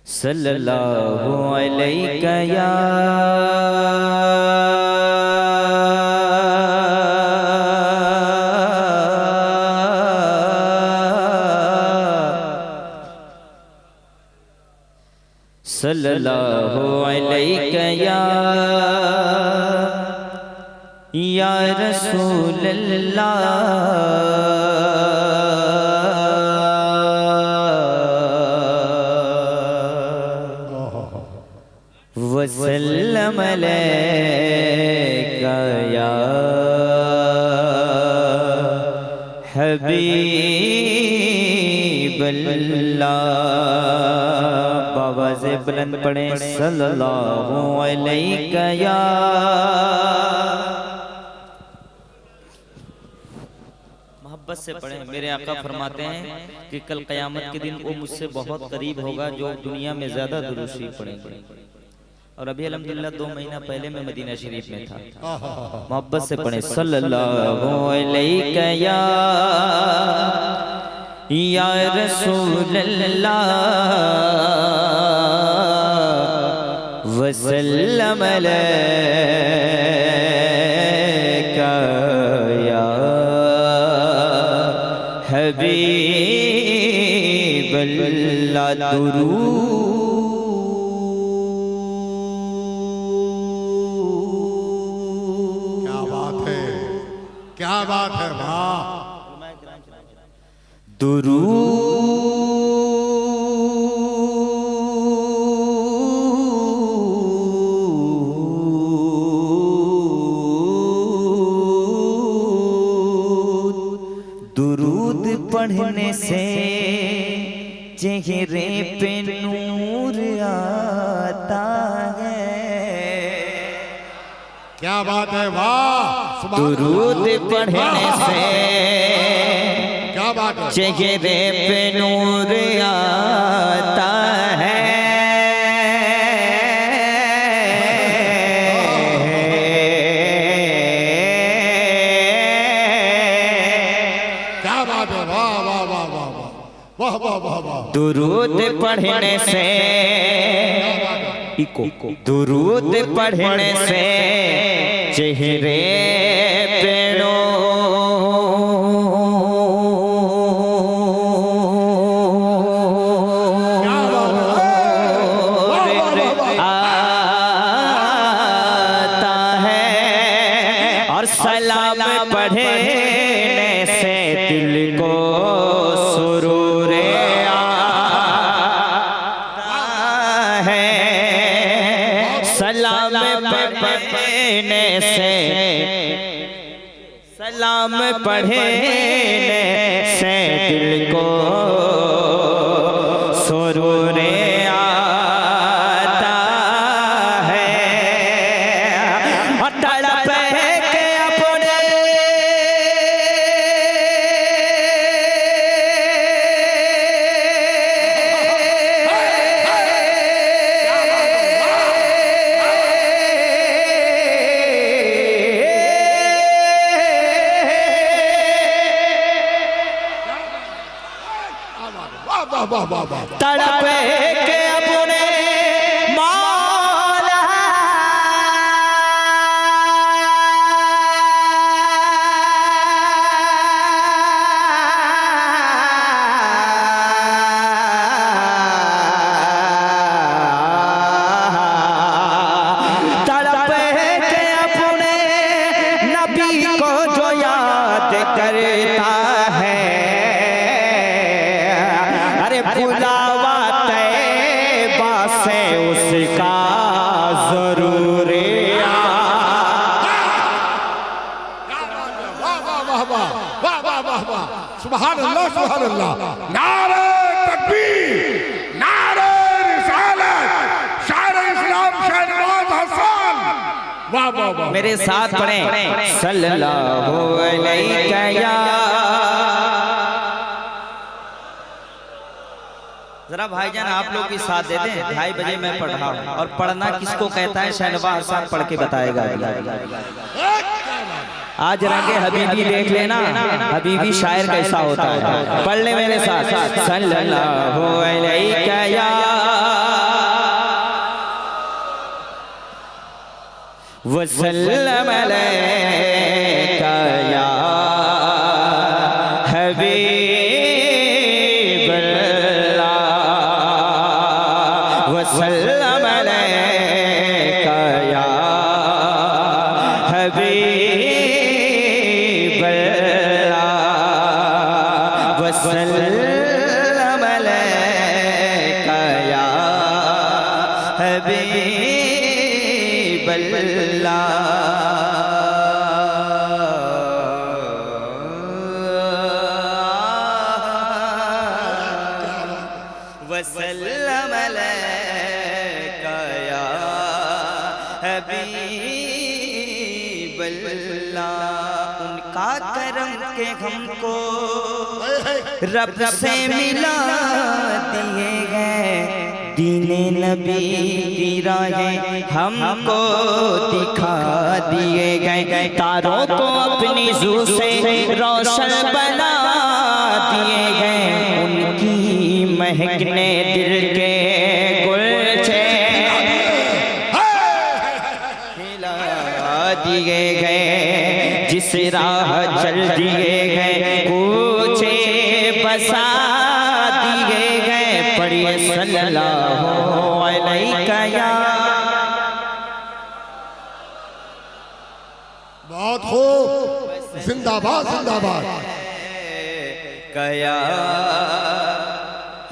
सल्लल्लाहु अलैका या सल्लल्लाहु अलैका या रसूल अल्लाह वसल्लम अलैका या हबीब अल्लाह। बाबा से बुलंद पढ़े सल्लल्लाहु अलैका या। मोहब्बत से पढ़े। मेरे आका फरमाते हैं कि कल क़यामत के दिन वो मुझसे बहुत करीब होगा जो दुनिया में ज्यादा दुरूद शरीफ पढ़ेंगे। और अभी अल्हम्दुलिल्लाह 2 महीना पहले मैं मदीना शरीफ में था। मोहब्बत से पढ़े सल्लल्लाहु अलैका या रसूल अल्लाह वसल्लम अलैका या हबीब अल्लाह। दुरूद क्या बात है वाह। दुरूद पढ़ने से चेहरे पे नूर आता है। क्या बात है वाह। दुरूद पढ़ने से क्या बात है। चेहरे पे नूर आता है। क्या बात है वाह वाह वाह वाह वाह वाह वाह वाह। दुरूद पढ़ने से दुरूद पढ़ने से चेहरे पे आता है। और सलाम पढ़ने से दिल को सुरूर आता है। सलाम पढ़ने से सलाम पढ़ने से दिल को सुरूर आता है। और तड़प के अपने तड़प के अपने मौला तड़प के अपने नबी को जो याद करता है। बुलावा तैबा से उसका जरूर सुभान अल्लाह सुभान अल्लाह। नारे तकबीर नारे रिसालत शायर इस्लाम शहनवाज हसन। वाह वाह वाह। मेरे साथ पढ़े सल्लल्लाहु अलैका या। जरा भाईजान आप लोग भी साथ दे दें। 2:30 बजे मैं पढ़ रहा हूँ और पढ़ना किसको कहता है शहनवाज हसन पढ़ के बताएगा। आज रंगे हबीबी देख लेना, हबीबी शायर कैसा होता है। पढ़ ले मेरे साथ सल्लल्लाहु अलैहि वसल्लम अलैका या हबीबल्लाह, वसल्लम अलैका या हबीबल्लाह, वसल्लम अलैका या हबीबल्लाह। वसल्लम अलैका या हबीबल्लाह। उनका करम के हमको रब से मिला दिए गए, दीने नबी की राहें हमको दिखा दिए गए, तारों को अपनी ज़ू से रोशन बना दिए गए, उनकी महकने दिल के गुलछे खिला दिए गए, जिस राह चल दिए गए पूछे बसा दिए गए, पढ़िए सल्लल्लाहु अलैका या। बहुत खूब, जिंदाबाद जिंदाबाद। कया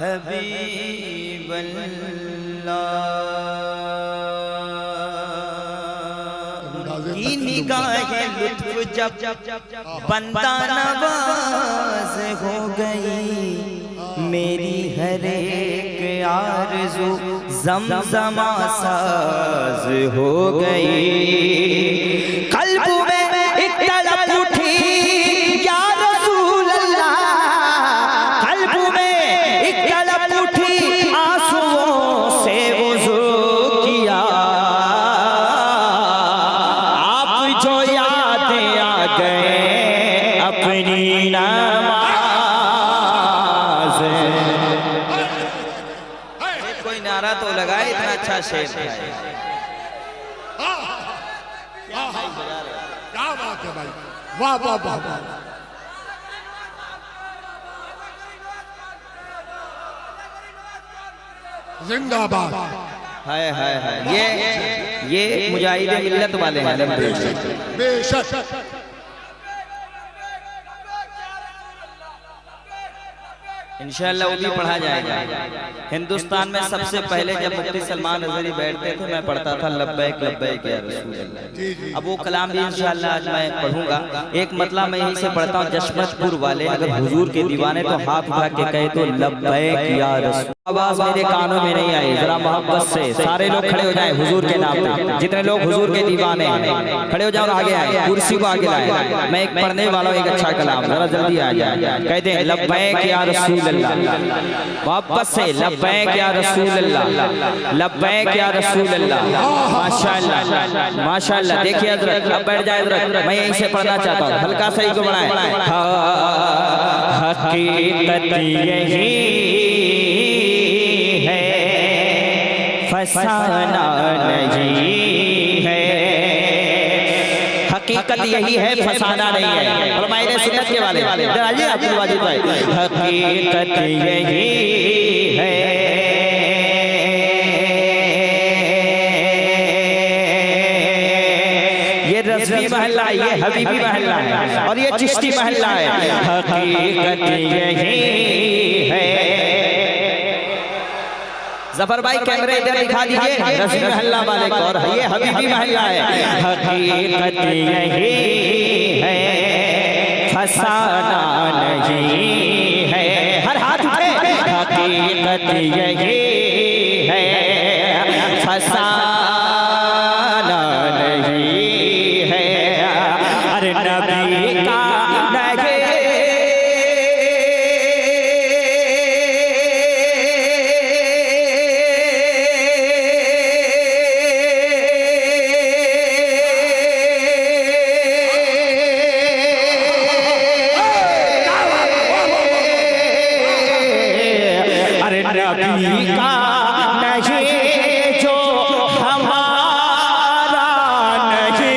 हबीबल्लाह, की निगाहें लुत्फ जब बंदा नवाज हो गई, मेरी हर एक आरज़ू ज़मज़मा साज हो गई, कल्ब में एक तड़प उठी या रसूल अल्लाह, कल्ब में एक तड़प उठी आंसुओं से वुज़ू किया, आप जो याद आ गए अपनी नमाज़। कोई नारा तो लगाए, इतना अच्छा शेर है। क्या बात है भाई, वाह वाह वाह वाह। जिंदाबाद। हाय हाय हाय, ये मुजाहिद मिल्लत वाले हैं। बेशक इंशाअल्लाह वो भी पढ़ा जाएगा। हिंदुस्तान में सबसे पहले जब मुफ्ती सलमान अज़हरी बैठते थे, मैं पढ़ता था लब्बैक लब्बैक या रसूल अल्लाह। अब वो कलाम भी इंशाअल्लाह आज मैं पढ़ूंगा। एक मतलब मैं यहीं से पढ़ता हूँ, जशमतपुर वाले अगर हुजूर के दीवाने तो हाथ उठा के कहे तो लब्बैक या रसूल। आवाज मेरे कानों में नहीं आई, जरा मोहब्बत से सारे लोग खड़े हो जाएं हुजूर के नाम पे। जितने लोग हुजूर के दीवाने हैं खड़े हो जाओ और आगे आए, कुर्सी को आगे लाए। मैं एक पढ़ने वाला हूँ, एक अच्छा कलाम, जरा जल्दी आ जाए। कहते हैं लब्बैक या रसूल अल्लाह, वापस से लब्बैक या रसूल अल्लाह, लब्बैक या रसूल अल्लाह। माशाअल्लाह माशाअल्लाह। देखिए हज़रत, अब बैठ जाए हज़रत, मैं यहीं से पढ़ना चाहता हूँ, हल्का सा ही को बढ़ाएं। हकीकत यही फसाना नहीं है, हकीकत यही है फसाना नहीं है। फरमाइए सुन्नत के वाले आइए अब्दुल वाजिद भाई, हकीकत यही है ये रज़वी महल्ला, ये हबीबी महल्ला है और ये चिश्ती महल्ला है। हकीकत यही है। जफर भाई कैमरे इधर दिखा दीजिए, रज़वी महल्ला वाले को, और ये हबीबी महल्ला है। हकीकत यही है फसाना नहीं है, हर हाथ उठे। हकीकत यही है फसाना नहीं है, अरे नबी का नबी का नहीं जो हमारा नहीं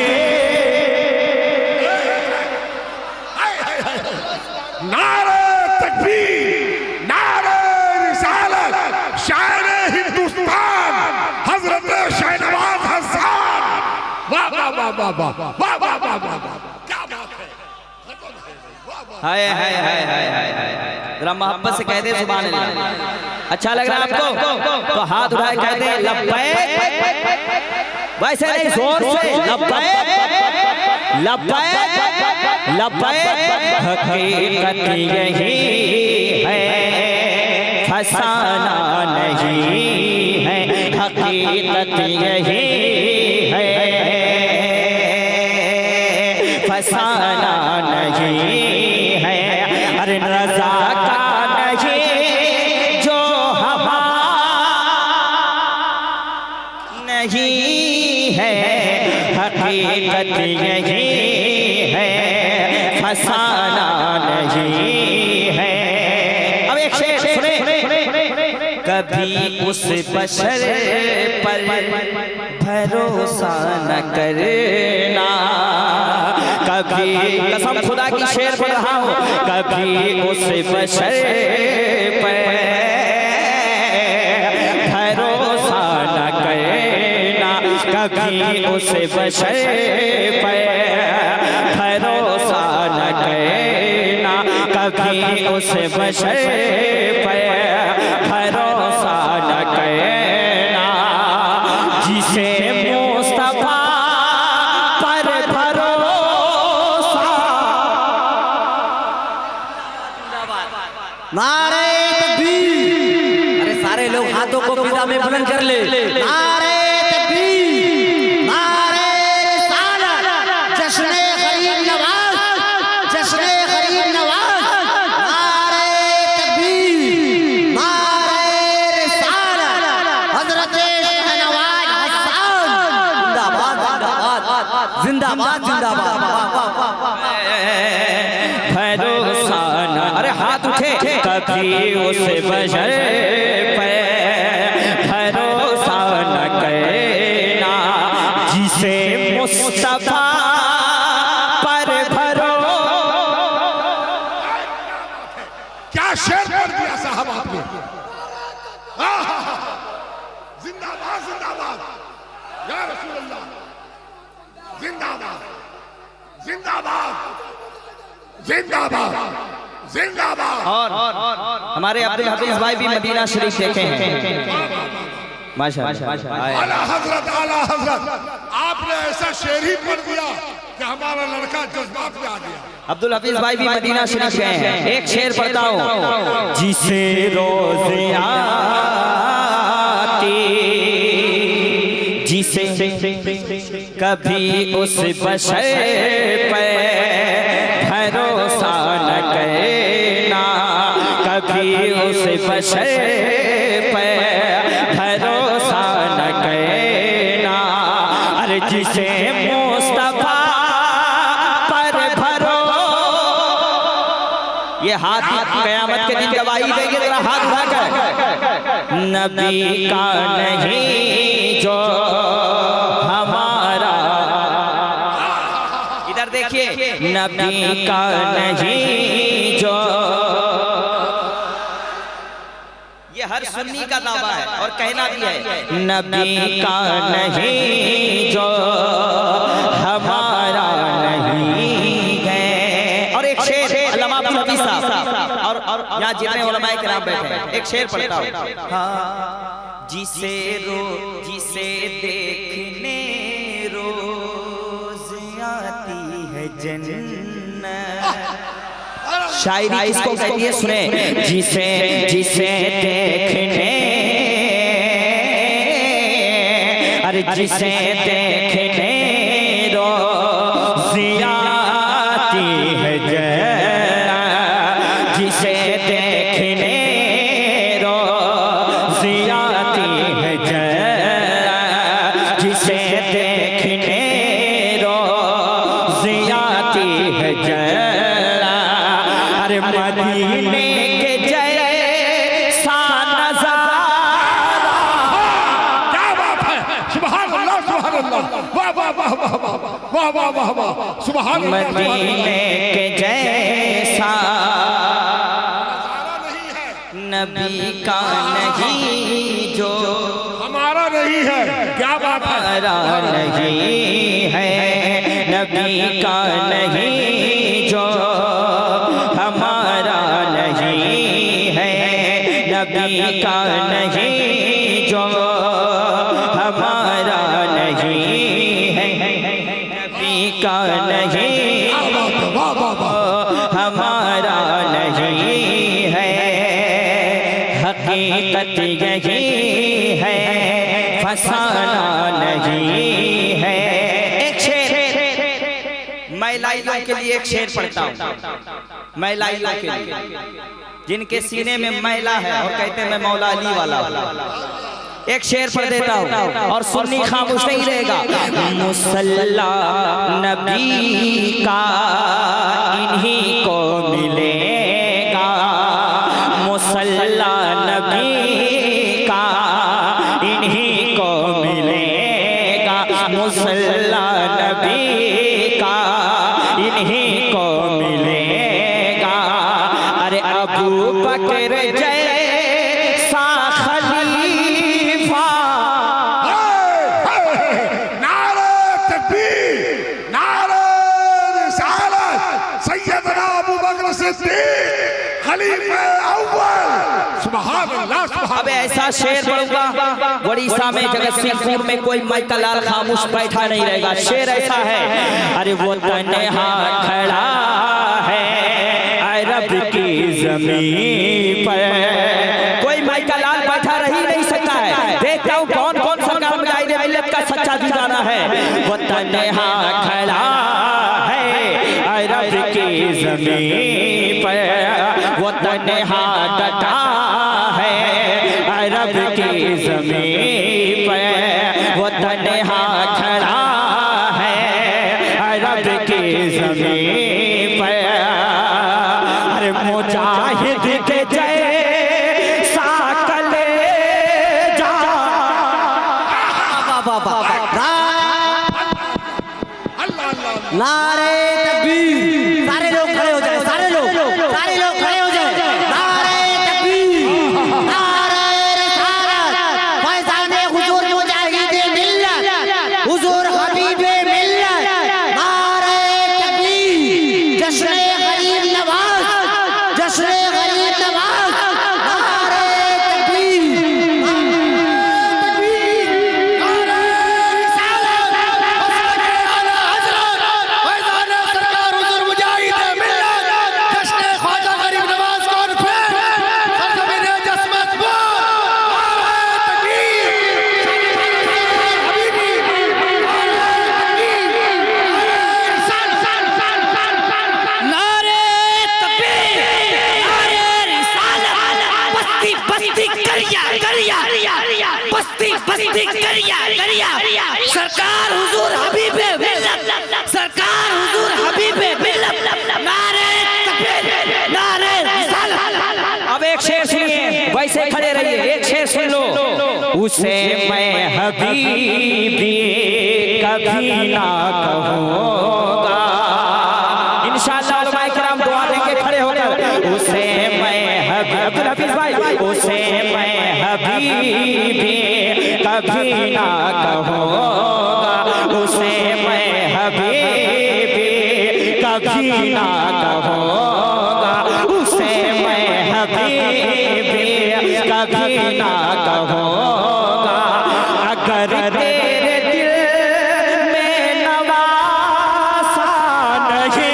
शायर हिंदुस्तान हजरत शाहनवाज हसन। वाह वाह वाह वाह वाह वाह वाह वाह वाह वाह, क्या बात है। हाय हाय हाय हाय हाय हाय, जरा मोहब्बत से कह दे सुभान अल्लाह। अच्छा लग रहा है आपको तो हाथ उठाए कह दे लब्बैक। वैसे नहीं, जोर से लब्बैक लब्बैक लब्बैक। हकीकत यही है, फसाना नहीं है। हकीकत यही है, फसाना नहीं है। अरे रज़ा का नहीं जो हमारा नहीं है। हकीकत यही है, फसाना नहीं है। अब एक शेर सुने। कभी उस बशर पर भरोसा न करना, कभी कसम खुदा की शेर पढ़ रहा हूँ। कभी उस बशर पर भरोसा न करना, कभी उस बशर पर भरोसा न करना, कभी उस बशर पर भरोसा न करना, जिसे मुस्तफा पर भरोसा। नारे तकबीर। अरे सारे लोग हाथों को फिजा में बुलंद कर ले। नारे तकबीर, नारे रिसालत, जश्ने गरीब नवाज, जश्ने गरीब नवाज। नारे तकबीर, नारे रिसालत, हजरत शाहनवाज हसन। जिंदाबाद जिंदाबाद जिंदाबाद जिंदाबाद। भरोसा न, अरे हाथ उठे। कभी उस बशर पे भरोसा न करना, जिसे मुस्तफा पर भरोसा। क्या शेर पढ़ दिया साहब आपने। जिंदाबाद जिंदाबाद या रसूल अल्लाह, जिंदाबाद जिंदाबाद जिंदाबाद जिंदाबाद। और हमारे अब्दुल हफीज भाई भी मदीना शरीफ देखे हैं माशाअल्लाह। आला हजरत आला हजरत, आपने ऐसा शेर ही पढ़ दिया कि हमारा लड़का जज्बात में आ गया। अब्दुल हफीज भाई भी मदीना शरीफ गए हैं। एक शेर पढ़ता हूँ। जिसे रोज़ आती, जिसे कभी उस बशर पे भरोसा न करना, कभी उस बशर पे भरोसा न करना। अरे जिसे मुस्तफा पर भरोसा। ये हाथ क़यामत के दिन गवाही देंगे, जरा हाथ उठाकर। नबी का नहीं जो हमारा, इधर देखिए। नबी का नहीं जो, ये हर सुन्नी का दावा है और कहना भी है। नबी का नहीं जो हमारा नहीं है। और एक शेर अल्लामा अब्दुल हफीज साहब और यहाँ जितने उलमाए किराम बैठे हैं, एक शेर पढ़ता हूँ। हाँ, जिसे देखने रोज आती है जन्नत। शायरी इसको कहती है, सुने। जिसे देखने, अरे जिसे देखने रोज आती है जन्नत, जिसे देखने रोज आती है जन्नत, जिसे देखने रोज आती है जन्नत। अरे मदीने के जैसा नज़ारा। क्या बात है, सुभान अल्लाह सुभान अल्लाह, वाह वाह वाह वाह वाह वाह वाह वाह, सुभान अल्लाह। मदीने के जैसा नबी का नहीं जो हमारा नहीं है, क्या बात है, हमारा नहीं है, नबी का नहीं जो हमारा नहीं है, नबी का नहीं जो हमारा नहीं है, नबी का नहीं हमारा नहीं है, हकीकत यही है, फसाना नहीं है। एक शेर महिलाओं के लिए, एक शेर पढ़ता हूँ महिलाओं के लिए जिनके सीने में मैला है और कहते हैं मैं मौला अली वाला। एक शेर पढ़ देता हूँ और सुन्नी खामोश नहीं रहेगा। मुसल्ला नबी का इन्हीं को मिलेगा, मुसल्ला नबी का इन्हीं को मिलेगा, मुसल्ला नबी का इन्हीं को मिलेगा। अरे अबू बकर जैसा खलीफा, नारे तकबीर, नारे रिसालत, सैयदना अबू बकर सिद्दीक खलीफा अव्वल, सुभान अल्लाह, सुभान। अब ऐसा शेर पढ़ूंगा उड़ीसा में जगतसिंहपुर में कोई माइकल लाल खामोश बैठा नहीं रहेगा। शेर ऐसा है, अरे वो तन्हा खड़ा है अरब की जमीन पर, कोई माइकल लाल बैठा रह ही नहीं सकता है। देखता हूँ कौन कौन सरकार मुजाहिद मिल्लत का सच्चा दीवाना है। वो तन्हा खड़ा है अरब की जमीन पर, वो तन्हा डटा है अरब की जमीन पर, वो तन्हा खड़ा है अरब की जमीन पर। अरे मुजाहिद के जैसा कलेजा, नारे तकबीर, सारे लोग खड़े हो जाए, सारे लोग खड़े हो जाए। नारे तकबीर, नारे रिसालत, फैज़ाने हुजूर मुजाहिदे मिल्लत, हुजूर हबीबे मिल्लत। नारे तकबीर, जश्ने गरीब नवाज, जश्ने गरीब नवाज। नारे तकबीर, बस्ती करिया सरकार हुजूर हबीबे मिल्लत, सरकार हुजूर हबीबे मिल्लत। नारे तकबीर, नारे रिसालत। अब एक शेर सुनिए, वैसे खड़े रहिए, एक शेर सुन लो। उसे मैं हबीबी कभी ना कहूँगा, इंशाअल्लाह उलमाए किराम दुआ देंगे खड़े होकर। उसे मैं अब्दुल हफीज भाई, उसे मैं हबीबी कभी ना कहूँगा, उसे मैं हबीबी कभी ना कहूँगा, उसे मैं हबीबी कभी ना कहूँगा। अगर तेरे दिल में नवासा नहीं,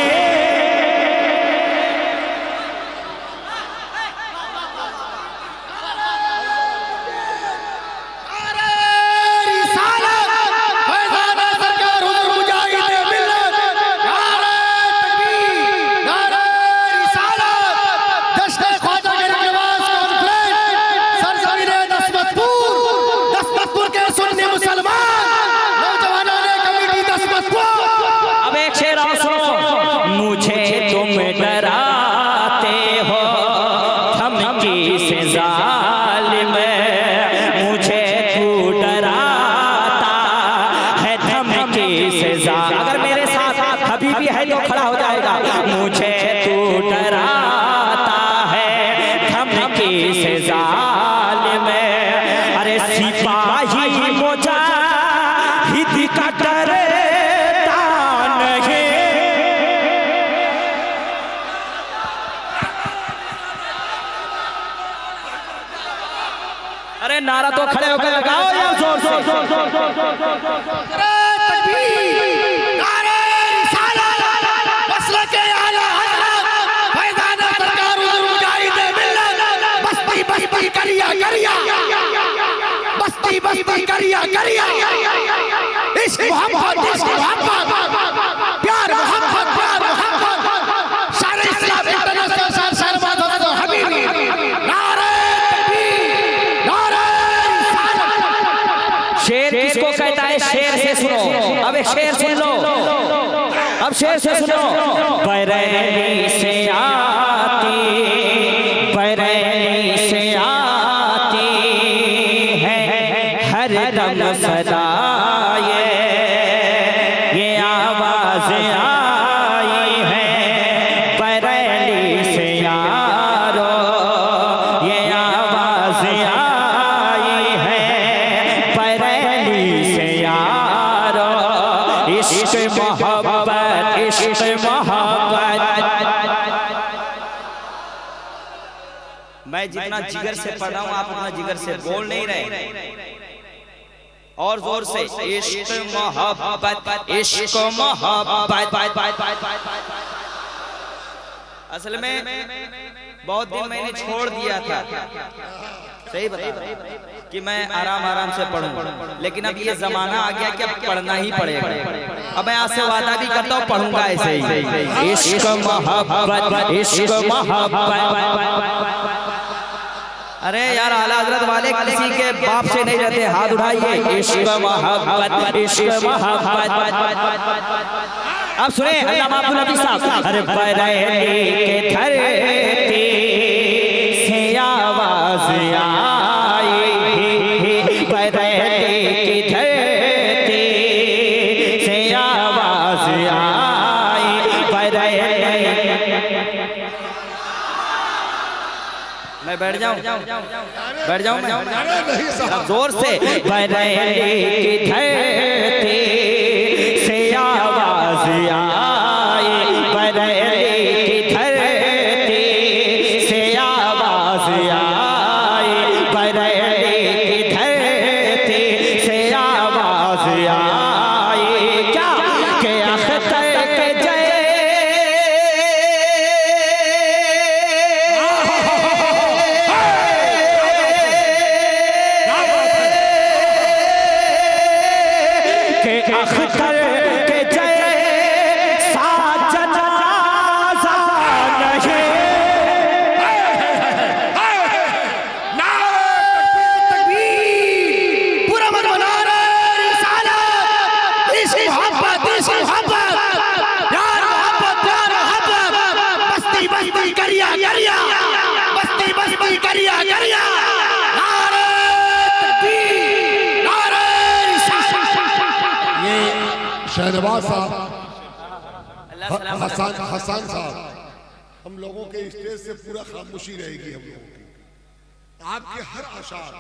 सरजमीन नस्मतपुर अरे नारा तो खड़े होकर लगाओ यार जोर से। बस्ती करिया इश्क मोहब्बत प्यार मोहब्बत सारे इस्लाम इंटरनेशनल सरबाद हबीबी नारे शेर किसको कहता है? शेर से सुनो, अब एक शेर सुन लो, अब शेर से सुनो। बरेली से आती, बरेली से आती है हर दम सदा, ये आवाज आई है बरेली से यारो, ये आवाज आई है बरेली से यारो। इश्क मोहब्बत, इश्क मोहब्बत। मैं जितना जिगर से पढ़ रहा हूँ आप उतना जिगर से बोल नहीं रहे, और जोर से। इश्क मोहब्बत, इश्क मोहब्बत। असल में बहुत दिन मैंने छोड़ दिया था, सही बता कि मैं आराम आराम से पढ़ूं, लेकिन अब ये जमाना आ गया कि अब पढ़ना ही पड़ेगा। अब मैं आज से वादा भी करता हूँ पढ़ूंगा ऐसे ही। इश्क मोहब्बत, इश्क मोहब्बत। अरे यार आला हजरत वाले किसी के बाप से नहीं रहते, हाथ उठाइए। इश्क मोहब्बत, इश्क मोहब्बत। अब सुने अल्लामा अब्दुल हफीज साहब। अरे बरेली के धरती से आवाज आई, बरेली की धरती से आवाज आई, बरेली। मैं बैठ जाऊं मैं जोर से। बरेली की धरती से आवाज आई, बरेली की धरती से आवाज आई, बरेली की धरती से आवाज आई। क्या के अख्तर के जय अख्तर के जय साजनाजा नहीं। पूरा मन बना रहे रिसालत, इश्क मोहब्बत, इश्क मोहब्बत, प्यार मोहब्बत, प्यार मोहब्बत। बस्ती बस्ती करिया बस्ती बस्ती करिया नारे तकबीर, नारे रिसालत। ये शहनवाज साहब, हसन साहब, हम लोगों के स्टेज से पूरा खामोशी रहेगी। हम लोगों की आपके हर अशार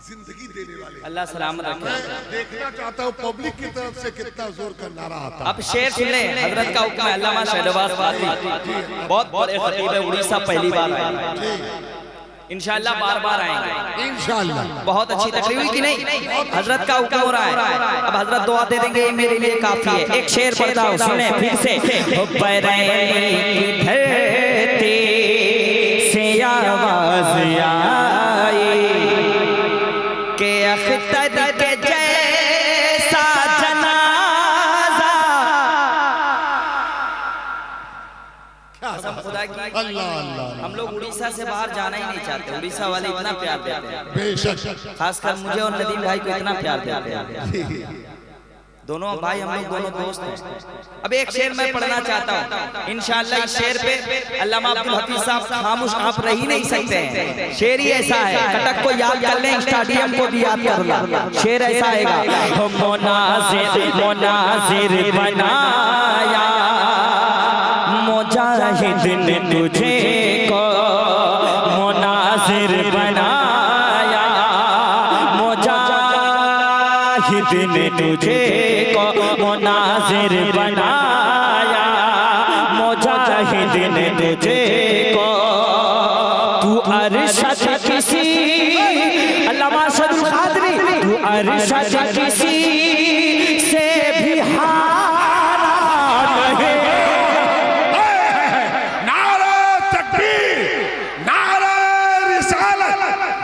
जिंदगी देने वाले। अल्लाह सलामत रखे। मैं देखना चाहता हूँ पब्लिक की तरफ से कितना जोर का नारा आता है। अब शेर सुन ले, हजरत का हुक्म है। अल्लामा शहनवाज फातिमी बहुत बड़े खतीब है, उड़ीसा पहली बार आए, इंशाअल्लाह बार बार आएंगे इंशाअल्लाह। बहुत अच्छी तकरीर हुई कि नहीं? हजरत का हुक्म हो रहा है, अब हजरत दुआ दे देंगे, ये मेरे लिए काफी है। एक शेर पढ़ता हूँ, सुने फिर से। बरेली की धरती से आवाज आई के अख्तर के जैसा जनाजा। खुदा की अल्लाह अल्लाह। हम लोग उड़ीसा से बाहर जाना ही नहीं चाहते, उड़ीसा वाले इतना प्यार देते हैं, बेशक खासकर मुझे और नदीम भाई को इतना प्यार देते हैं। दोनों भाई हम लोग दोनों दोस्त हैं। अब एक शेर मैं पढ़ना चाहता हूँ इंशाअल्लाह। इस शेर पे अल्लामा अब्दुल हफीज साहब खामोश आप रह ही नहीं सकते हैं। शेर ही ऐसा है, कटक को याद कर लें, स्टेडियम को भी याद कर लो। शेर ऐसा आएगा। मोनाजिर बनाया मुजाहिद ने तुझे को, मुनाजिर बनाया मुजाहिद ने तुझे को, मुनाजिर बनाया मुजाहिद ने तुझे को। तू अरशद किसी अल्लामा अरशद किसी से भी हारा नहीं। नारा तकबीर, नारा रिसालत,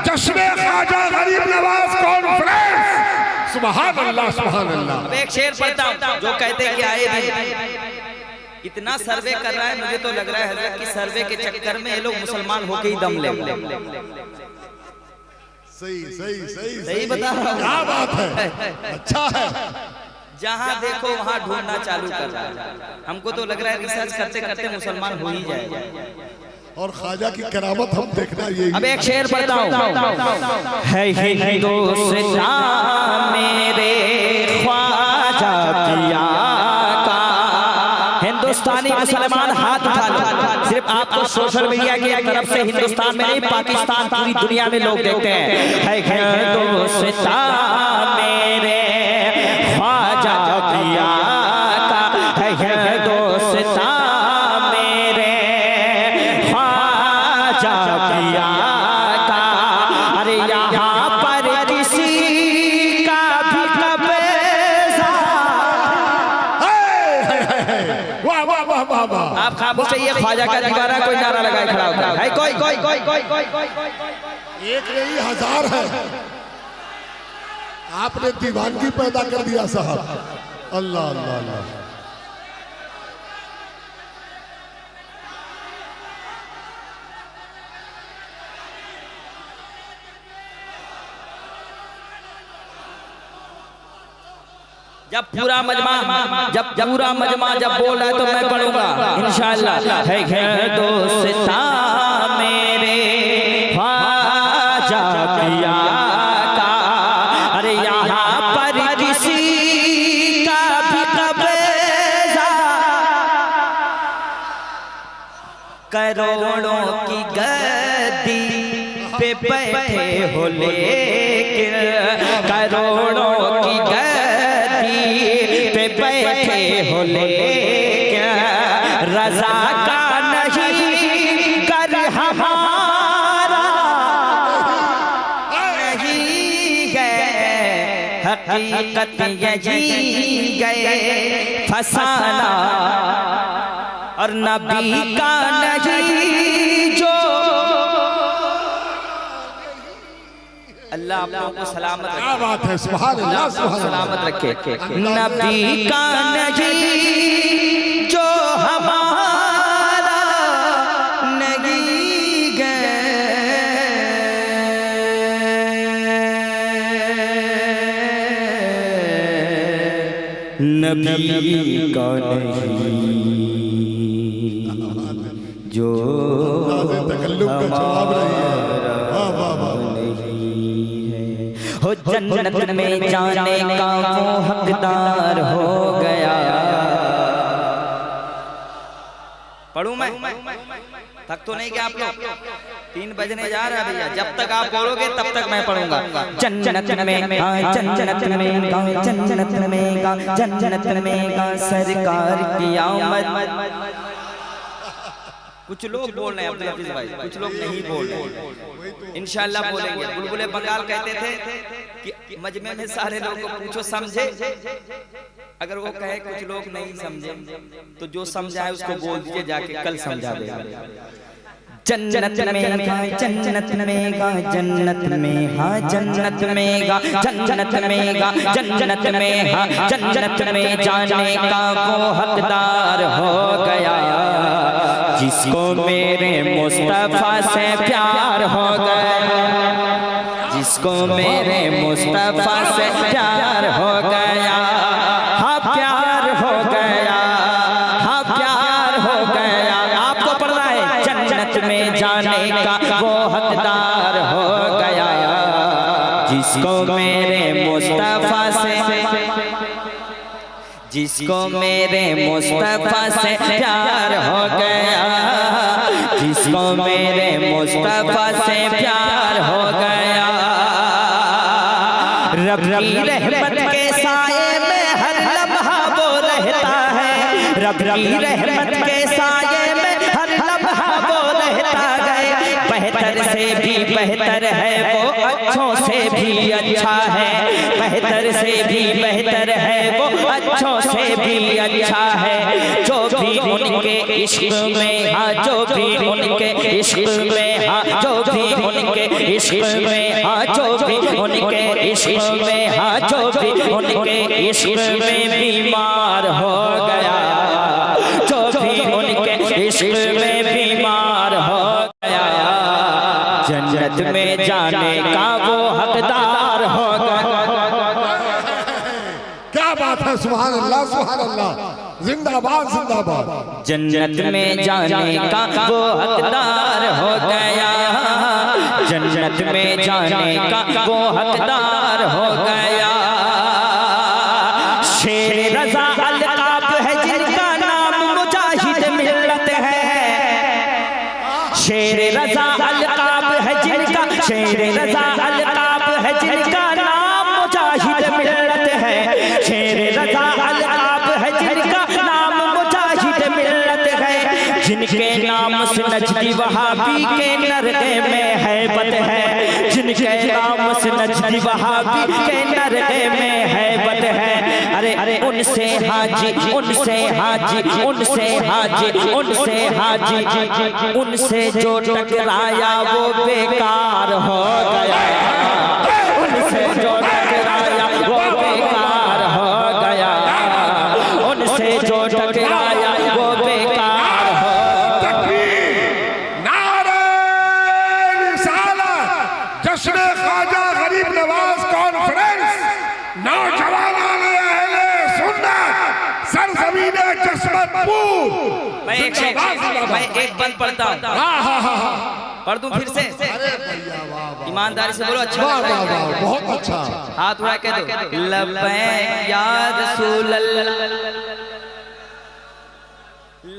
जश्न ख्वाजा गरीब नवाज कॉन्फ्रेंस। सुभान अल्लाह, सुभान अल्लाह। अब एक शेर पढ़ता हूँ जो कहते हैं कि आए भी इतना सर्वे कर रहा है, मुझे तो लग रहा है हजरत की सर्वे के चक्कर में ये लोग मुसलमान होके ही दम ले। सही सही सही सही बता रहा हूँ। क्या बात है, अच्छा है। जहाँ देखो वहाँ ढूंढना चालू कर रहा है। हमको तो लग रहा है रिसर्च करते करते मुसलमान हो ही जाएगा। और ख्वाजा की करामत हम देखना ये। अब एक शेर पढ़ता हूँ। है हिंदुस्तान मेरे ख्वाजा की आका। हिंदुस्तानी मुसलमान हाथ उठा लो। सिर्फ आपको सोशल मीडिया की तरफ से हिंदुस्तान में नहीं, पाकिस्तान पूरी दुनिया में लोग देखते हैं। है हिंदुस्तान मेरे ख्वाजा की आका। है हिंदुस्तान मेरे ख्वाजा की आका। अरे यहाँ पर किसी का भी कब्जा। वाह वाह वाह वाह वाह। आप खामोश चाहिए, ख्वाजा का दीवाना कोई नारा लगाए खड़ा होता है। कोई कोई कोई कोई कोई एक नहीं हजार है। आपने दीवानगी पैदा कर दिया साहब। अल्लाह अल्लाह अल्लाह। जब पूरा मजमा जब बोल रहा है तो मैं पढ़ूंगा इंशाअल्लाह। है हिंदुस्तान मेरे ख्वाजा की आका। अरे यहाँ पर किसी का भी कब्जा। करोड़ों की गद्दी पे बैठे हो लेकिन करोड़ों की पे बैठे हो लेकिन रज़ा का नहीं कर हमारा नहीं है। हकीकत यही गए फसाना और नबी का नहीं जो। अल्लाह आप लोगों को सलामत रखे। क्या बात है, सुभान अल्लाह, सुभान सलामत रखे। नबी का नहीं जो हमारा नहीं गए। नबी का नहीं जो तकल्लुफ का जवाब रही है। वाह वाह वाह। हो जन्नत में जाने का वो हकदार हो गया। पढ़ूं मैं? थक तो नहीं क्या आप लोग? 3 बजने जा रहा है भैया। जब तक आप बोलोगे तब तक मैं पढ़ूंगा। जन्नत में जन्नत में जन्नत में जन्नत में सरकार की आमद। कुछ लोग बोल रहे हैं अब्दुल हफीज भाई, कुछ लोग नहीं बोल रहे। इंशाअल्लाह बोलेंगे। बुलबुले बंगाल कहते थे कि मजमे में सारे लोगों को पूछो समझे। अगर वो कहे कुछ लोग नहीं समझे तो जो समझा है उसको बोल दीजिए जाके, कल समझा देगा। जन्नत में जन्नत में जन्नत में हाँ जन्नत में जन्नत में जन्नत में हाँ जन्नत में जाने का वो हकदार हो गया जिसको मेरे मुस्तफा से प्यार हो गया। जिसको मेरे मुस्तफा से प्यार हो गया। हाँ प्यार हो गया, हाँ प्यार हो गया। आपको पढ़ना है जन्नत में जाने का वो हकदार हो गया जिसको मेरे मुस्तफा से जिसको मेरे मुस्तफा से प्यार हो गया। जिसको मेरे मुस्तफा से प्यार हो गया। रब की रहमत के साए में हर लम्हा वो रहता है। रब की रहमत के साए में हर लम्हा वो रहता है। बेहतर से भी बेहतर है, वो अच्छों से भी अच्छा है। बेहतर से भी बेहतर है, वो अच्छों से भी अच्छा है। जो भी उनके इश्क में, हाँ जो भी उनके इश्क में, हाँ जो भी उनके इश्क में, हाँ जो भी उनके इश्क में, हाँ जो भी उनके इश्क में बीमार हो गया, जो भी उनके इश्क में बीमार हो गया, जन्नत में जाने का वो हकदार होगा। क्या बात है, सुभान अल्लाह सुभान अल्लाह, जिंदाबाद जिंदाबाद। जन्नत में जाने का वो हकदार हो गया, जन्नत में जाने का वो हकदार हो गया। शेर रज़ा अलकाब है जिनका नाम मुजाहिद मिल्लत है। शेर रज़ा अलकाब है जिनका, शेर रज़ा अलकाब है जिनका नाम मुजाहिद मिल्लत है। शेर रज़ा अलकाब है जिनका नाम मुजाहिद मिल्लत है। जिनके नाम से नजदी वहाबी के नरके में हैबत है, जिनके नाम से नजदी वहाबी के नरके में हैबत है। अरे अरे उनसे हाजी, उनसे हाजी, उनसे हाजी, उनसे हाजी, उनसे जो टकराया वो बेकार हो गया, उनसे जो टकराया वो बेकार हो गया, उनसे जो टकराया वो बेकार हो। नारे रिसालत, जश्न ख्वाजा गरीब नवाज कॉन्फ्रेंस, नौजवानान अहले सुन्नत, सरजमीन जसमतपुर। मैं एक बंद पढ़ता हूँ, पढ़ दूं फिर से? ईमानदारी से बोलो, अच्छा लगता है? बहुत अच्छा। हाथ उठा के दो, लब्बैक या रसूल अल्लाह,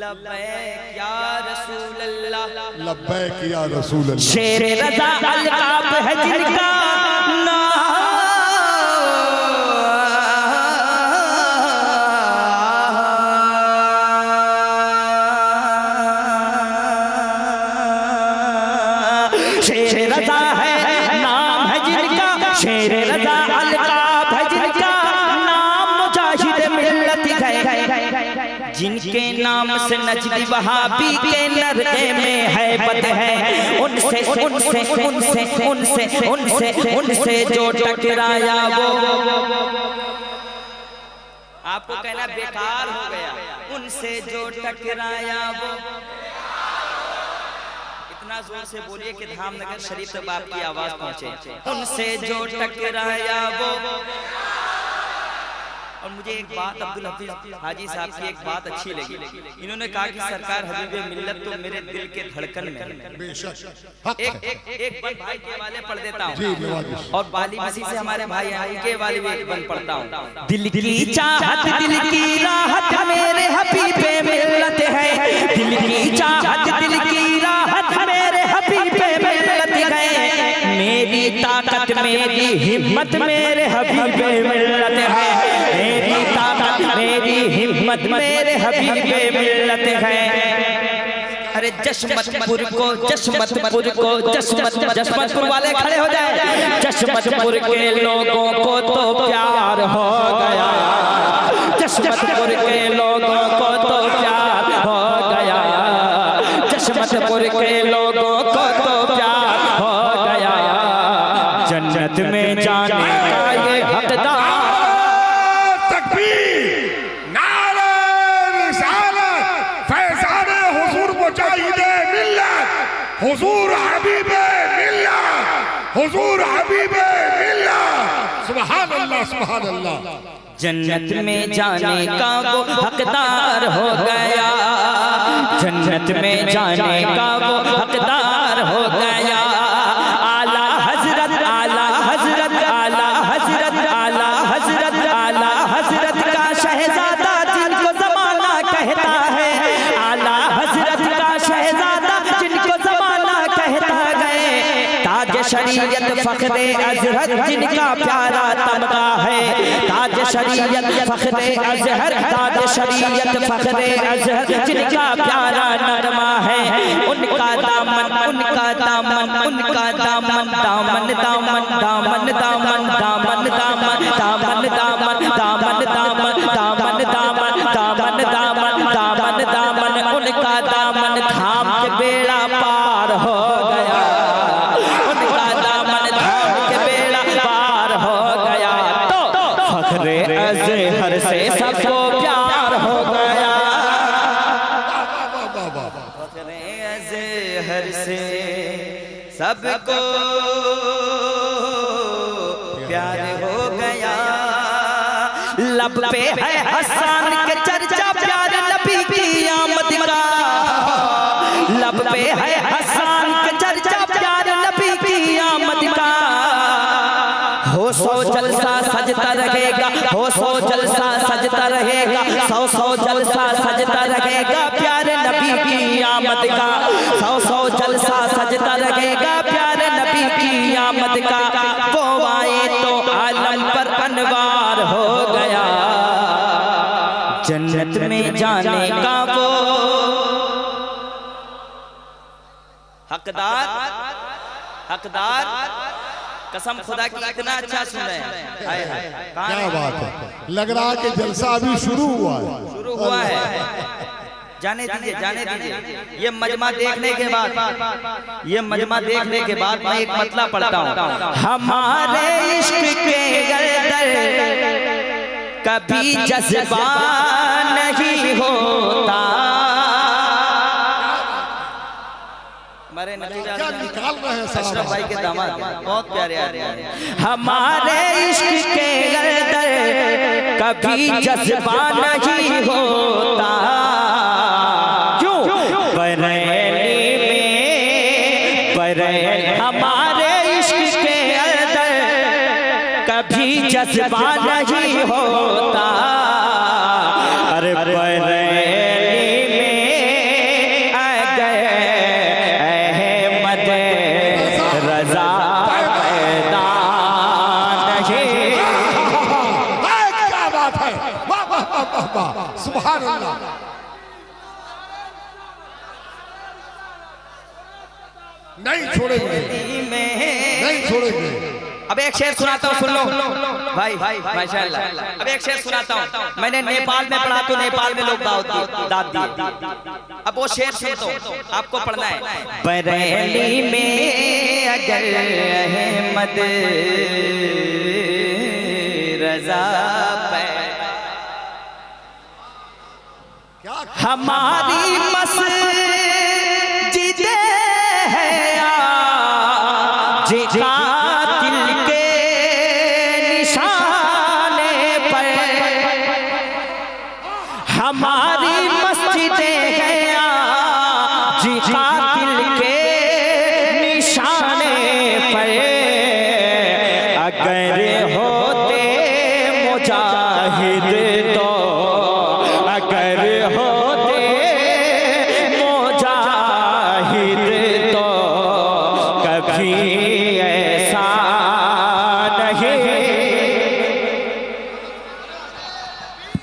लब्बैक या रसूल अल्लाह, लब्बैक या रसूल अल्लाह। शेर रज़ा अलकाब है जिनका शेर रज़ा है, नाम है जिनका, शेर रज़ा अलकाब है जिनका नाम मुजाहिद मिल्लत है। जिनके नाम से नजदी वहाबी के नरके में हैबत है। उनसे उनसे उनसे उनसे उनसे उनसे जो टकराया वो, आपको कहना बेकार हो गया, उनसे जो टकराया वो। इतना जोर से बोलिए कि धामनगर शरीफ तक आपकी आवाज पहुंचे। उनसे जो टकराया वो। और मुझे एक बात अब्दुल हफीज हाजी साहब की एक बात अच्छी लगी। इन्होंने कहा कि सरकार हबीबे मिल्लत तो मेरे दिल के धड़कन में। एक बंद भाई के वाले पढ़ देता हूँ, और बाली मसीह से हमारे भाई हैं, उनके वाले भी एक बंद पढ़ता हूँ। दिल की चाहत, दिल की राहत मेरे हबीबे मिल्लत है। दिल की चाहत, दिल की राहत मेरे हबीबे मिल्लत है। मेरी ताकत, मेरी हिम्मत मेरे हबीबे मिल्लत है। मेरी ताकत, मेरी हिम्मत मेरे हबीबे मिल्लत है। अरे जशमतपुर को, जशमतपुर को, जशमतपुर वाले खड़े हो जाए। जशमतपुर के लोगों को तो प्यार हो गया, जशमतपुर के लोगों को तो प्यार हो गया, जशमतपुर के लोगों को तो प्यार हो गया। जन्नत में जाने का ये हकदार। हुजूर हबीबे मिल्लत, हुजूर हबीबे मिल्लत, सुभान अल्लाह सुभान अल्लाह। जन्नत में जाने का वो हकदार हो गया, जन्नत में जाने का वो हकदार हो गया। आला हजरत, आला हजरत, आला हजरत, आला हजरत, आला हजरत का शहजादा जिनको जमाना कहता है। आला हजरत का शहजादा जिनको जमाना कहता है। ताज शरीयत फख्रे अजहर जिनका प्यारा तमगा है, ताज शरीयत फख्रे अजहर, ताज शरीयत फख्रे अजहर जिनका प्यारा नगमा है। उनका दामन, उनका दामन, उनका दामन, दामन दामन दामन दामन दामन दामन दामन दामन दामन दामन दामन दामन दामन दामन दामन दामन उनका दामन थाम के बेड़ा पार हो गया, उनका दामन थाम के बेड़ा पार हो गया। तो फख्रे अजहर से सबको प्यार हो गया, फख्रे अजहर से सबको प्यार हो गया। लब पे है हसन के चर्चा प्यार नबी की आमद का, लब पे है हसन के चर्चा प्यार नबी की आमद का। हो सौ जलसा सजता रहेगा, हो सौ जलसा सजता रहेगा, सौ सौ जलसा सजता रहेगा प्यारे नबी की आमद का, सौ सौ जलसा सजता रहेगा प्यारे नबी की आमद का। वो आए तो आलम पर अनवार हो गया, जन्नत में जाने का वो हकदार, हकदार। कसम खुदा की इतना अच्छा सुन रहे हैं, क्या बात है। लग रहा है कि जलसा अभी शुरू हुआ है, शुरू हुआ है। जाने दीजिए, जाने दीजिए। ये मजमा देखने के बाद, ये मजमा देखने के बाद मैं एक मतला पढ़ता हूँ। हमारे इश्क के गर्दर कभी जज्बा नहीं होता, हमारे क्या निकाल रहे हैं अशरफ भाई के दामाद बहुत प्यारे आ रहे हैं। हमारे इश्क के गर्दर कभी जज्बा नहीं होता, क्यों बरेली में, बरेली हमारे इश्क के गर्दर कभी जज्बा नहीं होता। अरे बरेली सुभान अल्लाह। नहीं छोड़ेंगे, नहीं छोड़ेंगे। अब एक शेर सुनाता हूँ, सुन लो भाई, माशाअल्लाह। अब एक शेर सुनाता हूँ, मैंने नेपाल में पढ़ा तो नेपाल में लोग दाद दिए। अब वो शेर सुन तो आपको पढ़ना है। बरेली में अगर अहमद रजा हमारी मस्जिद है आज कातिल के निशाने पर, हमारी मस्जिद है आज कातिल के निशाने पर। अगर होते मुजाहिद तो, अगर होते मुजाहिद तो कभी ऐसा नहीं।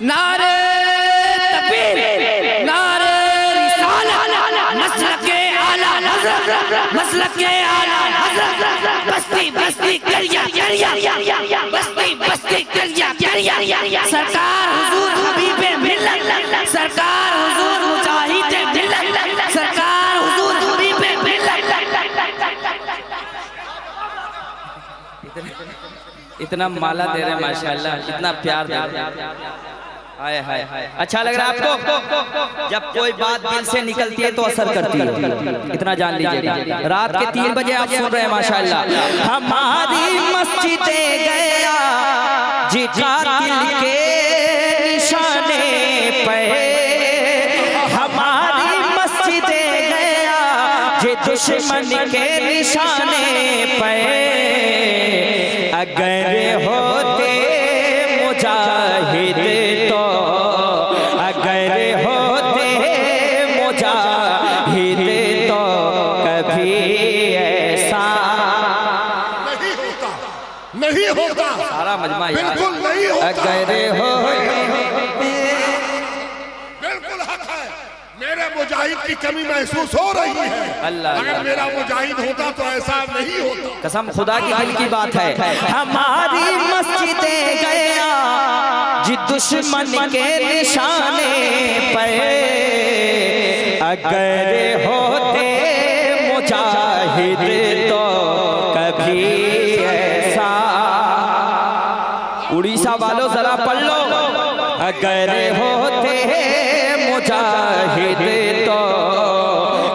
नारे तकबीर, नारे रिसालत, मसलक के आला हज़रत, मसलक के आला हज़रत। बस्ती बस्ती करिया करिया, बस्ती बस्ती करिया करिया। सरकार हुजूर हबीबे मिल्लत, सरकार हुजूर मुजाहिदे मिल्लत, सरकार हुजूर हबीबे मिल्लत। इतना माला दे रहे हैं माशाअल्लाह, इतना प्यार दे रहे हैं। हाय हाय हाय, अच्छा लग रहा है आपको? जब कोई बात दिल से निकलती है तो असर करती है, इतना जान लीजिए। रात के 3 बजे आप सुन रहे हैं माशाअल्लाह। हमारी मस्जिदे गया जी कातिल के निशाने पे, हमारी मस्जिदे गया जी दुश्मन के निशाने पे। अगर होते मुजाहिद तो, अगर होते मुजाहिद तो कभी ऐसा नहीं होता, सारा मजमा बिल्कुल नहीं होता। अगर हो बिल्कुल हक है। मेरे मुजाहिद की कमी महसूस हो रही है। अल्लाह अगर मेरा मुजाहिद होता तो ऐसा नहीं होता। कसम खुदा की दिल की बात है। हमारी मस्जिदे गया जी दुश्मन के निशाने पर, अगर होते मुजाहिद तो कभी ऐसा। उड़ीसा वालों जरा पढ़ लो, अगर होते मुजाहिद तो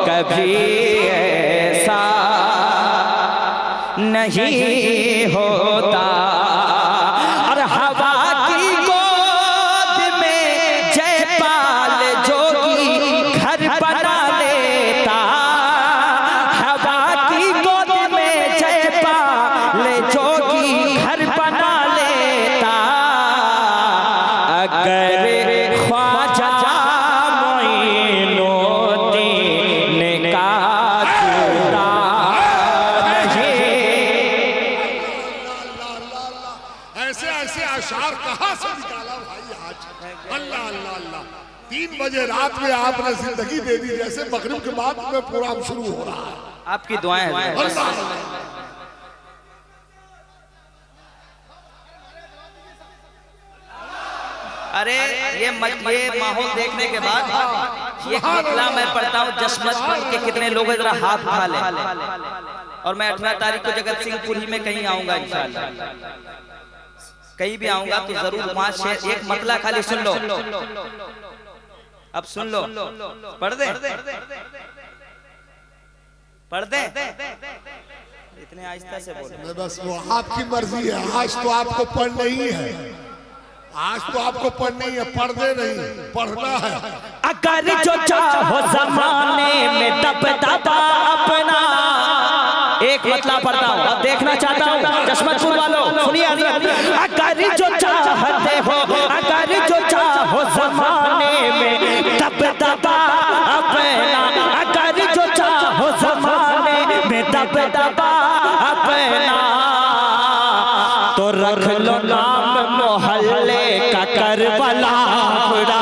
कभी ऐसा नहीं होता। और हवा की गोद में जयपाल जोगी घर बना लेता, हवा की गोद में जयपाल जोगी घर बना लेता, अगर ख्वाजा मोइनुद्दीन का जुदा नहीं। ऐसे ऐसे अशार कहाँ से निकाला भाई आज? अल्लाह अल्लाह अल्लाह। 3 बजे रात में आपने जिंदगी दे दी, जैसे मगरिब के बाद में प्रोग्राम शुरू हो रहा है। आपकी दुआएं हैं। अल्लाह। अरे ये माहौल देखने के बाद ये मतला मैं पढ़ता हूँ जश्मत के कितने लोग जरा हाथ उठा लें। और मैं 18 तारीख को जगत सिंहपुरी में कहीं आऊंगा इंशाल्लाह, कहीं भी आऊंगा तो जरूर 5 शेर एक मतला खाली सुन लो। अब सुन लो, पढ़ दे पढ़ दे, इतने आहिस्ता से बोल। बस वो आपकी मर्जी है। आज तो आपको पढ़ना ही है, आज तो आपको पढ़ना ही है, पढ़ दे नहीं, पढ़ना है। अगर जो चाहो जमाने में दबदबा अपना, एक मतलब पढ़ता हूँ, अब देखना चाहता हूँ जशमतपुर वालों सुनिए। अगर जो चाहते हो, अगर जो चाहो जमाने में दबदबा अपना, अगर जो चाहो जमाने में दबदबा अपना, तो रख लो नाम मोहल्ले का करबला खुदा।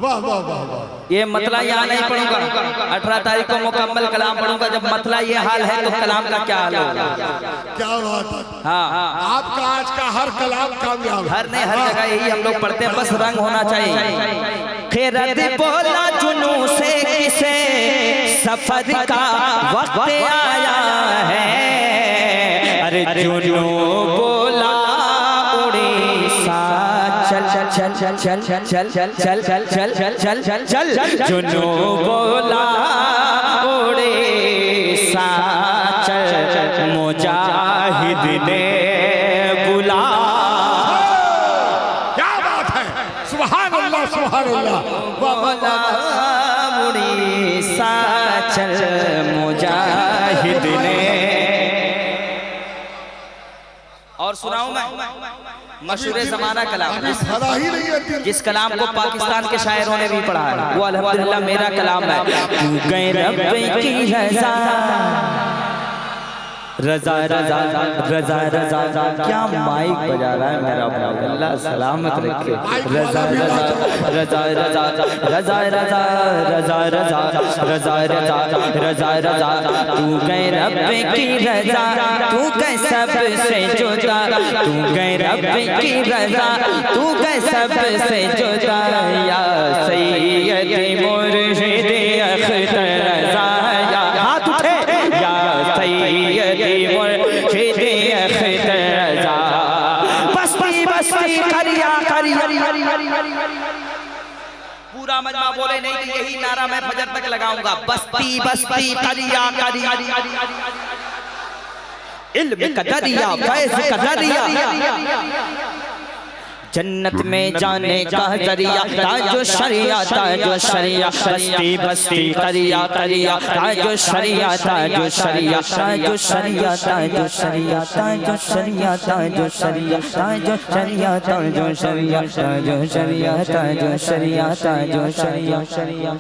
वाह वाह वाह वाह। ये मतला यहाँ नहीं पढ़ूंगा, 18 तारीख को मुकम्मल कलाम पढ़ूंगा। जब मतला ये हाल है तो कलाम का क्या हाल होगा? क्या बात है। हाँ, आपका आज का हर कलाम कामयाब है। हर नहीं, हर जगह यही हम लोग पढ़ते हैं, बस रंग होना चाहिए। खैरत बोला जुनू से किसे सफर का वक्त आया है, अरे जुनू बोला उड़ीसा चल चल चल चल चल चल चल चल चल चल चल चल चल चल, जुनू बोला उड़ीसा चल, मुजाहिद ने बुला। क्या बात है, सुभान अल्लाह सुभान अल्लाह। बोला उड़ीसा चल, मुजाहिद ने। और सुनाऊं मैं मशहूर जमाना कलाम, भला ही नहीं है। जिस कलाम को पाकिस्तान के शायरों ने भी पढ़ा है, वो अल्हम्दुलिल्लाह मेरा कलाम है। तू गए रब की रजा रजा रजा रजा रजा, क्या माइक बजा रहा है मेरा भाई, अल्लाह सलामत रखे। रजा रजा रजा रजा रजा रजा रजा रजा रजा रजा रजा, तू गए रब की रजा, तू गए सबसे जुदा, तू गए रब की रजा, तू गए सबसे जुदा। या सैयदी मुर्शिद अख्तर रजा, या हाथ उठे, या सैयदी मुर्शिद अख्तर रजा। बस्ती बस्ती करिया करिया, पूरा मजमा बोले नहीं कि यही नारा मैं फजर तक लगाऊंगा। बस्ती बस्ती करिया करिया, इल्म का दरिया, फैज़ का दरिया, जन्नत में जाने का जरिया ताजो शरिया ताजो शरिया बस्ती बस्ती करिया करिया ताजो शरिया ताजो शरिया ताजो शरिया ताजो शरिया ताजो शरिया ताजो शरिया ताजो शरिया ताजो शरिया ताजो शरिया ताजो शरिया ताजो शरिया शरिया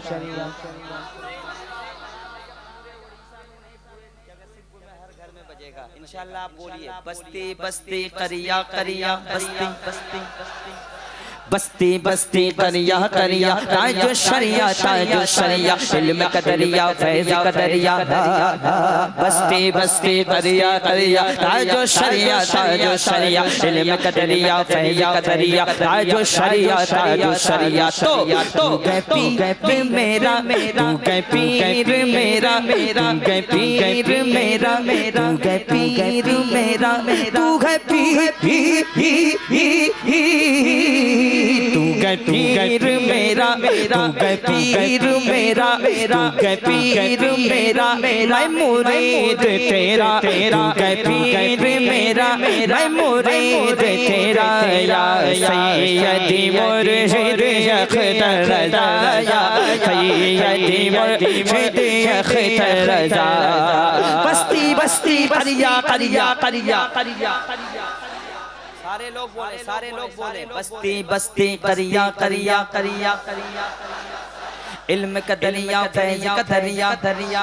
इंशाल्लाह आप बोलिए बस्ती बस्ती करिया करिया बस्ती बस्ती बस्ती बस्ती करिया करिया ताजो शरिया ताजो शरिया इल्म का दरिया फैज़ का दरिया बस्ती बस्ती करिया करिया ताजो शरिया ताजो शरिया इल्म का दरिया फैज़ का दरिया ताजो शरिया ताजो शरिया तो पीर मेरा तू गए पीर मेरा तू गए पीर मेरा तू गए पीर मेरा तू गए पीर तू गए पीर मेरा तू गए पीर मेरा तू गए पीर मेरा मैं मुरीद तेरा तू गए पीर मेरा मैं मुरीद तेरा या सैयदी मुर्शिद अख्तर रज़ा या सैयदी मुर्शिद अख्तर रज़ा बस्ती बस्ती करिया करिया करिया करिया सारे लोग बोले बस्ती बस्ती करिया करिया करिया करिया इल्म का दरिया फैज़ का दरिया दरिया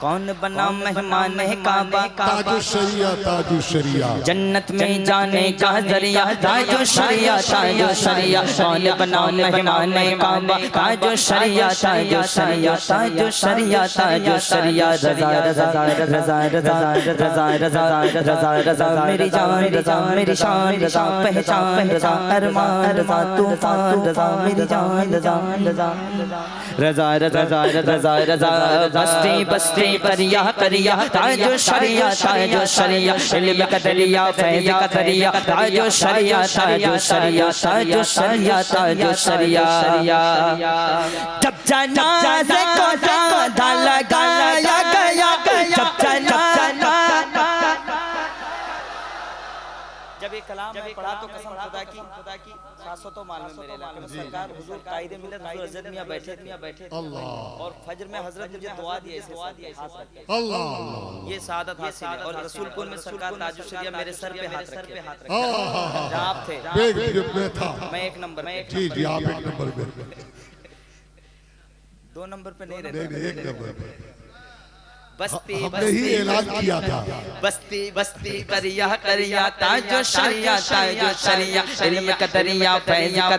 कौन बना मेहमान काबा ताजो शरिया ताजो शरिया जन्नत में जाने का जरिया ताजो शरिया ताजो शरिया कौन बना मेहमान काबा ताजो शरिया ताजो शरिया ताजो शरिया ताजो शरिया रज़ा रज़ा रज़ा रज़ा रज़ा रज़ा रज़ा रज़ा मेरी जान रज़ा मेरी शान रज़ा पहचान रज़ा अरमान रज़ा तूफान रज़ा मेरी जान रज़ा रज़ा रज़ा रज़ा रज़ा बस्ती बस्ती करिया करिया ताजो शरिया ताजो शरिया इल्म का दरिया फैज़ का दरिया ताजो शरिया ताजो शरिया ताजो शरिया ताजो शरिया जब जनाज़े को दादा लगाया गया जब जनाज़ा जब ये कलाम मैं पढ़ा तो कसम खुदा की 700 तो मालूम मेरे इलाके में सरकार हुजूर कायदे मिलत हुजूर हज़रत मियां बैठे अल्लाह और फजर में हजरत मुझे दुआ दिए अल्लाह ये सादत हासिल है और रसूलपुर में सरकार ताजो शरिया मेरे सर पे हाथ रखे जहाँ आप थे मैं था मैं एक नंबर जी जी आप एक नंबर पे 2 नंबर पे नहीं रहते नहीं एक नंबर पे बस्ती हमने ही ऐलान किया था बस्ती बस्ती करिया करिया ताजो शरिया ताजो शरिया इल्म का दरिया फैज़ का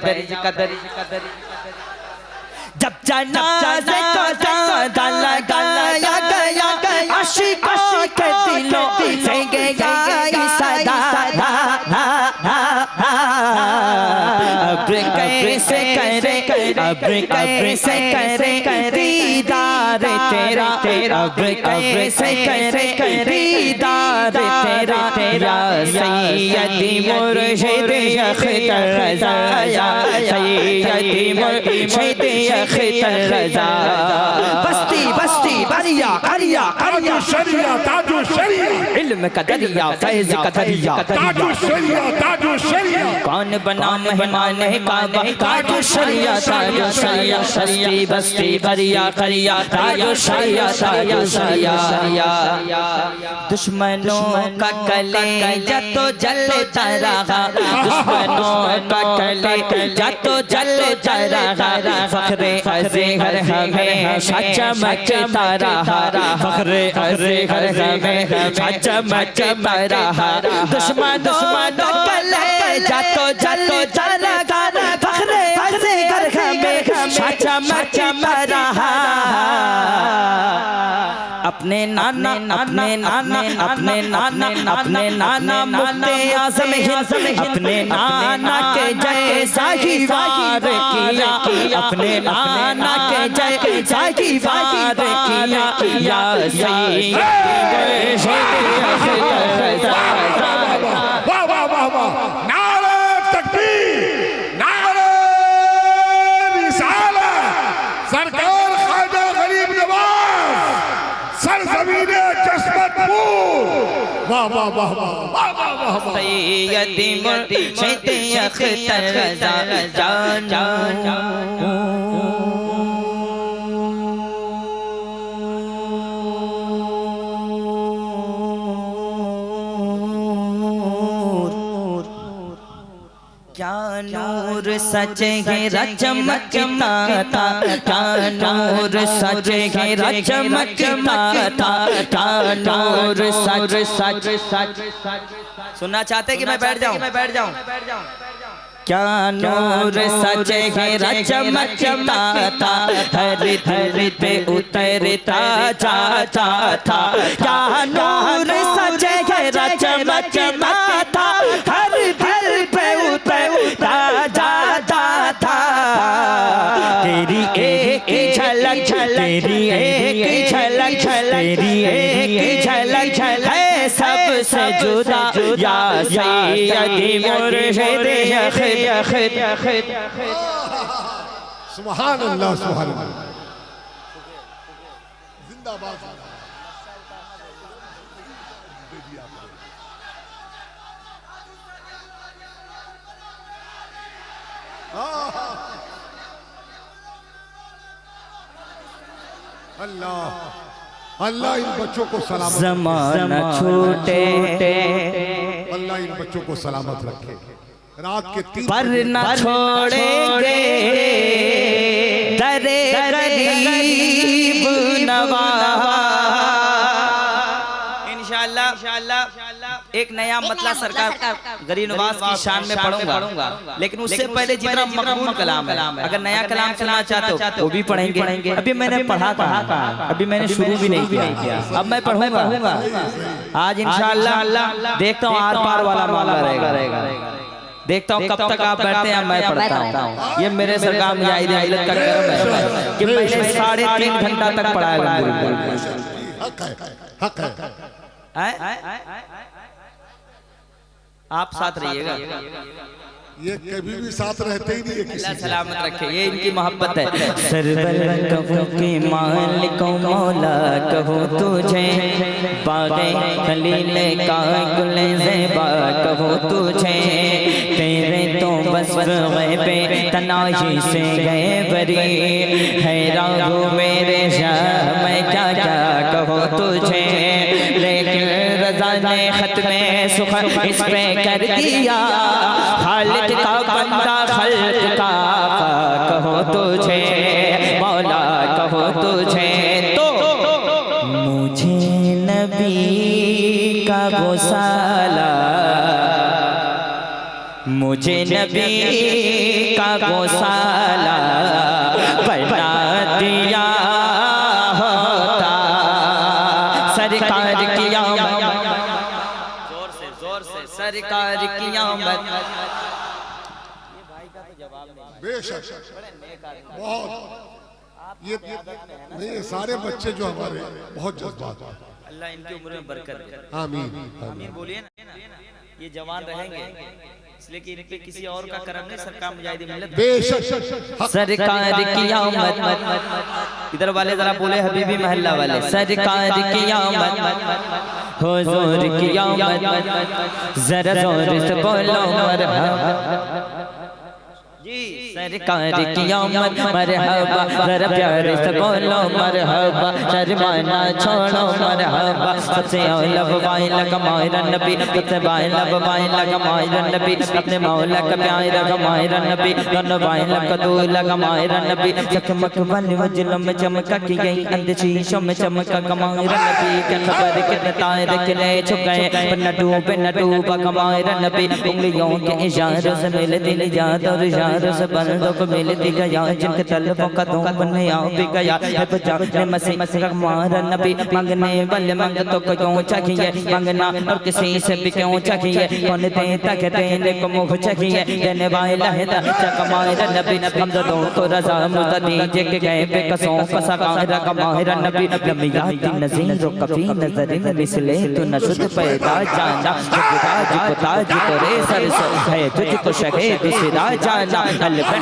दरिया जब जनाज़े को दादा लगाया गया आशिकों के दिलों से गया सदा अब कैसे करे दीदार तेरा अब कैसे करे दीदार तेरा सैयदी मुर्शिद अख्तर रज़ा या सैयदी मुर्शिद अख्तर रज़ा बस्ती बस्ती करिया करिया ताजो शरिया ताजो शरिया इल्म का दरिया फैज़ का दरिया ताजो शरिया ताजो शरिया कौन बना मेहमान काबा ताजो शरिया ताजो शरिया बस्ती बस्ती करिया करिया ताजो शरिया ताजो शरिया दुश्मनों का कलेजा तो जलता रहा दुश्मनों का कलेजा तो जलता रहा फख्रे अज़हर हमेशा चमकता रहा फख्रे अज़हर हमेशा चमकता रहा दुश्मनों का कलेजा तो जलता रहा फख्रे अज़हर हमेशा चमकता रहा अपने नाना अपने नाना अपने नाना अपने नाना मुफ्ते आज़म अपने नाना के जैसा ही वार किया अपने नाना के जैसा ही वार किया या सैयदी वाह वाह वाह वाह नारे तकबीर नारे रिसालत सरकार ख्वाजा गरीब नवाज सरज़मीने चश्मतपुर वाह वाह वाह वाह वाह वाह वाह। सैयदी मुर्शिद अख्तर रज़ा जानू क्या नूर सचे घेरा चमकता था, क्या नूर सचे घेरा चमकता था, क्या नूर सच सुनना चाहते कि मैं बैठ जाऊं? क्या नूर सचे घेरा चमकता था, हर दिल पे उतरता जाता था। क्या नूर सचे घेरा चमकता था, हर दिल पे उतरता जाता था। तेरी एक झलक तेरी एक झलक तेरी एक झलक है सबसे जुदा या सैयदी मुर्शिद अख्तर। सुभान अल्लाह सुभान अल्लाह। जिंदाबाद। अल्लाह अल्लाह इन बच्चों को सलामत ज़माना छूटे अल्लाह इन बच्चों को सलामत रखे। रात के 3 पर न छोड़ेंगे दरे गरीब नवाज़। इंशाअल्लाह एक नया मतला सरकार गरीब नवाज की शान में पढ़ूंगा, लेकिन उससे पहले जितना मकबूल कलाम है, अगर नया कलाम सुनना चाहते हो वो भी पढ़ेंगे। अभी मैंने पढ़ा था, अभी मैंने शुरू भी नहीं किया, अब मैं पढ़ूंगा। आज इंशाअल्लाह देखता हूँ आर पार वाला मामला रहेगा। देखता हूँ कब तक आप बैठते हैं, मैं पढ़ता हूँ। ये मेरे सरकार मुजाहिद अहलियत का करम है कि मैंने 3.5 घंटा तक पढ़ाया। हक है। आप साथ रहिएगा, ये कभी भी साथ रहते ही नहीं है किसी। सलामत रखे, ये इनकी मोहब्बत है। सरवर कहो के मालिक मौला कहो तुझे, बागे खलील का गुल ज़ेबा कहो तुझे। तेरे तो बस पे तनाही से गए बरी, हैरान हूँ मेरे शाह मैं क्या क्या कहो तुझे। लेकिन रज़ा ने खत में सुखर इस पे कर दिया, खालिद का बंदा खल्क का कहो तुझे, मौला कहो तुझे। तो मुझे नबी का गोसाला, मुझे नबी का गोसाला बना दिया होता सरकार की आमद। जोर से सरकार की आमद। बेशक बहुत ये नहीं, ये सारे बच्चे जो हमारे बहुत जज्बात। अल्लाह इनकी उम्र में बरकत दे। आमीन आमीन बोलिए ना। ये जवान रहेंगे इसलिए कि इन पे किसी और का करम नहीं, सरकार मुजाहिद मिल्लत बेशक सरकार की आमद। इधर वाले जरा बोले हबीबी महल्ला वाले, सरकार की आमद हुजूर की आमद। जरा जोर से बोलो मरहबा जी, सरकार की आमद मरहबा। जरा प्यारे से बोलो मरहबा, शर्माना छोड़ो मरहबा। सबसे औला वाइन लगा मायरा नबी, सबसे वाइन लगा मायरा नबी। अपने मौला का प्यारा लगा मायरा नबी, दोनों वाइन लगा दो लगा मायरा नबी। चकमक वाले वजलों में चमका की गई, अंधे शीशों में चमका कमायरा नबी। क्या खबर कितने तारे खिले छुप गए, पर न डूबा कमायरा नबी। उंगलियों के इशारों से मिलती निजात और इशारों से बंदों को मिलती गया, जिनके तलबों का धूप नहीं आ भी गया है। बचा मसीह का मारा नबी, मांगने वाले मांगतों को क्यों चाहिए, मांगना और किसी से भी क्यों चाहिए। कौन देता के देने को मुँह चाहिए, देने वाला है कमायरा नबी। हम दोनों को रज़ा मुझे दीजिए के गए बेकसों का सकारा कमायरा नबी। लम्बियाती नज़ीरों कभी नजर में मिसले तो नशुद पैदा जाना, ताज को ताज करे सर है तुझको शहे दूसरा जाना। अलबन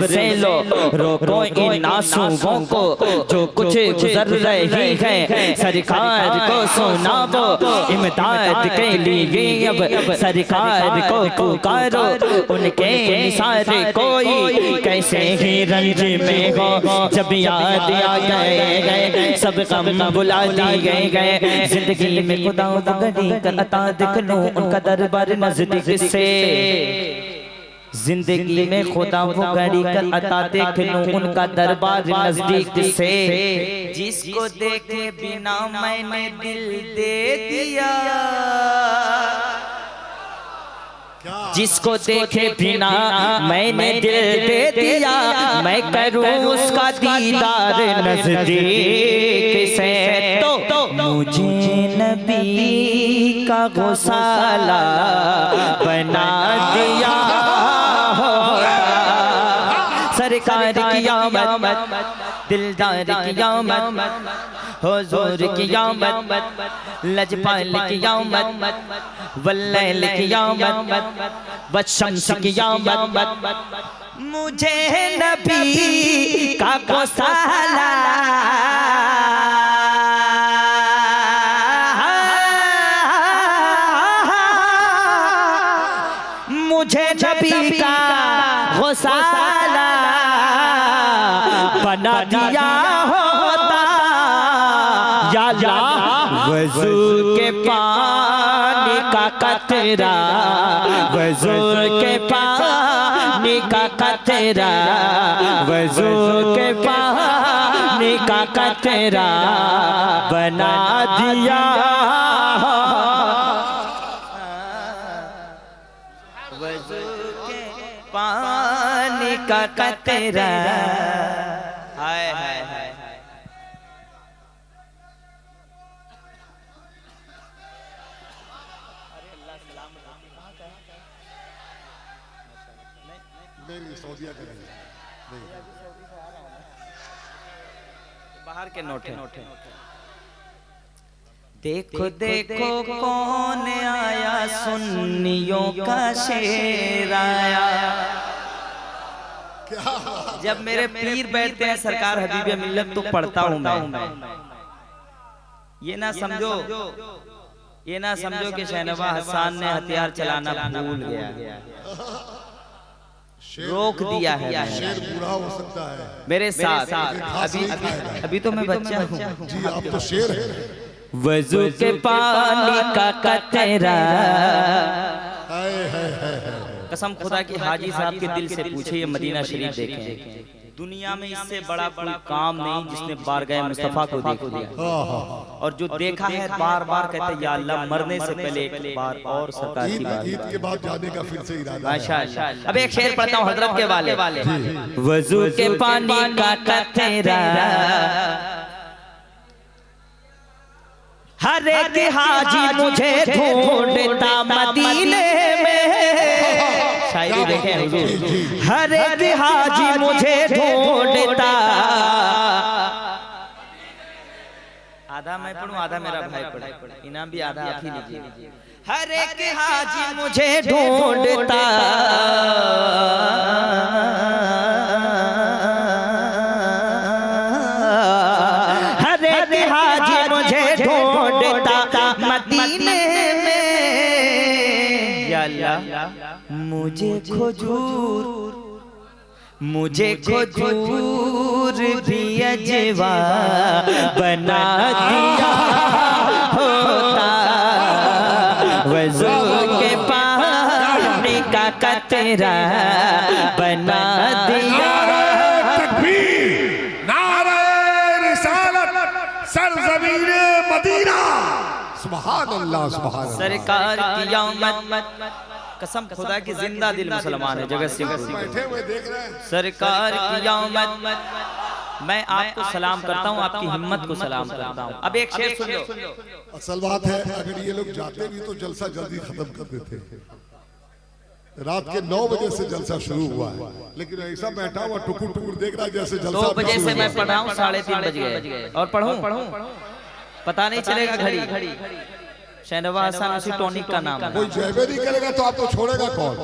से लो, रोको इन आंसुओं को जो कुछ गुजर रही है। सरकार को सुनाओ इमदाद के लिए, अब सरकार को पुकारो, उनके निसारे कोई कैसे ही रंज में हो। जब याद आ गए सब गम बुला दिए गए। जिंदगी में खुदा गड़ी कर अता दिख लो उनका दरबार नजदीक से। जिंदगी में खुदा वो गड़ी कर अता देख लूं उनका दरबार नजदीक से। जिसको देखे बिना मैंने दिल दे दिया, जिसको देखे बिना मैंने दिल दे दिया, मैं करूं उसका दीदार नजदीक से। तो मुझे नबी का गौसाला बना दिया सरकार की आमद, दिलदार की आमद, हुजूर की आमद, लजपाल की आमद, वल्लैल की आमद, वशम्स की आमद। मुझे नबी का गौसाला मुझे नबी का गौसाला बना दिया होता या अल्लाह। वज़ू के पानी का कतरा, वज़ू के पानी का कतरा, वज़ू के पानी का कतरा बना दिया। पानी का कतरा, हाय हाय हाय। नहीं सऊदीया का नहीं, बाहर के नोट है। देखो देखो कौन आया, सुन्नियों का शेर आया। जब मेरे पीर बैठते हैं सरकार हबीब मिल्लत तो पढ़ता हूँ मैं। ये ना समझो कि शहनवा हसन ने हथियार चलाना भूल गया, रोक दिया है। शेर बूढ़ा हो सकता है मेरे साथ अभी तो मैं बच्चा हूँ जी, आप तो शेर है। वज़ू के पानी का कतरा, कसम खुदा की हाजी साहब के दिल से पूछे, ये मदीना शरीफ देखें, दुनिया में इससे बड़ा कोई काम नहीं जिसने बारगाह मुस्तफा को देख लिया। और जो देखा है बार बार कहते या अल्लाह मरने से पहले एक बार और सरकार की बात। ईद के बाद जाने का फिर से इरादा है। माशाअल्लाह। अब एक शेर पढ़ता हूँ हजरत के वाले। वज़ू के पानी का कतरा, हर एक हाजी मुझे ढूंढता मदीने में। शायरी देखें हुजूर। हर एक हाजी मुझे ढूंढता, आधा मैं पढ़ूं आधा मेरा भाई पढ़े, इनाम भी आधा आप ही लीजिए। हर एक हाजी मुझे ढूंढता, हर एक हाजी मुझे ढूंढता मदीने में। या अल्लाह मुझे खजूर भी अजवा बना दिया होता, वज़ू के पानी का कतरा बना दिया। मदीना, सुभान अल्लाह, सुभान अल्लाह। सरकार की आमद, कसम खुदा की जिंदा दिल मुसलमान है जगत सिंह बैठे हुए देख रहे हैं। सरकार की आमद, मैं आपको सलाम करता हूँ, आपकी हिम्मत को सलाम करता हूँ। अब एक शेर सुन लो। असल बात है अगर ये लोग जाते भी तो जलसा जल्दी खत्म कर देते। रात के 9 बजे से जलसा शुरू हुआ है, लेकिन ऐसा बैठा हुआ टुकुर टुकुर देख रहा है जैसे जलसा 2 बजे से मैं पढ़ रहा हूँ, 3:30 बज गए। और पढ़ूं पता नहीं चलेगा घड़ी। शहनवा हसन उसी टॉनिक का नाम है। कोई जयबे नहीं करेगा तो आपको छोड़ेगा कौन?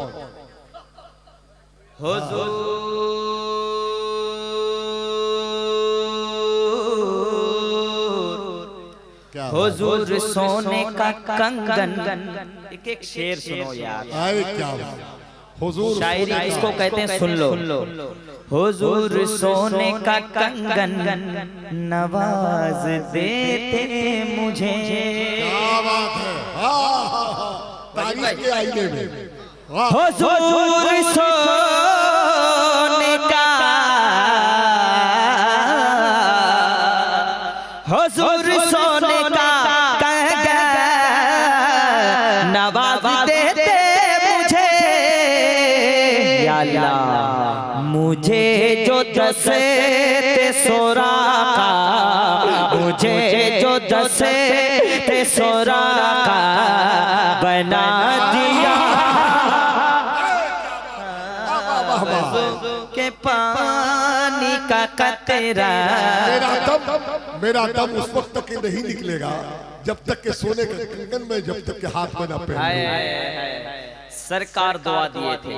हुजूर हुजूर सोने का कंगन। एक एक शेर सुनो यार, अरे क्या बात। हुजूर शायरी इसको कहते हैं, सुन लो। हुजूर सोने का कंगन नवाज देते मुझे। क्या बात है। तारीफ के आईने में हुजूर सोने का, हुजूर सोने का कंगन नवाज देते मुझे। या अल्लाह मुझे जो दसे ते सोरा का, मुझे जो दसे ते सोरा का बना दिया के पानी का कतरा। मेरा दम उस वक्त तक नहीं निकलेगा जब तक के सोने के कंगन में, जब तक के हाथ में न पहन। सरकार दुआ दिए थे।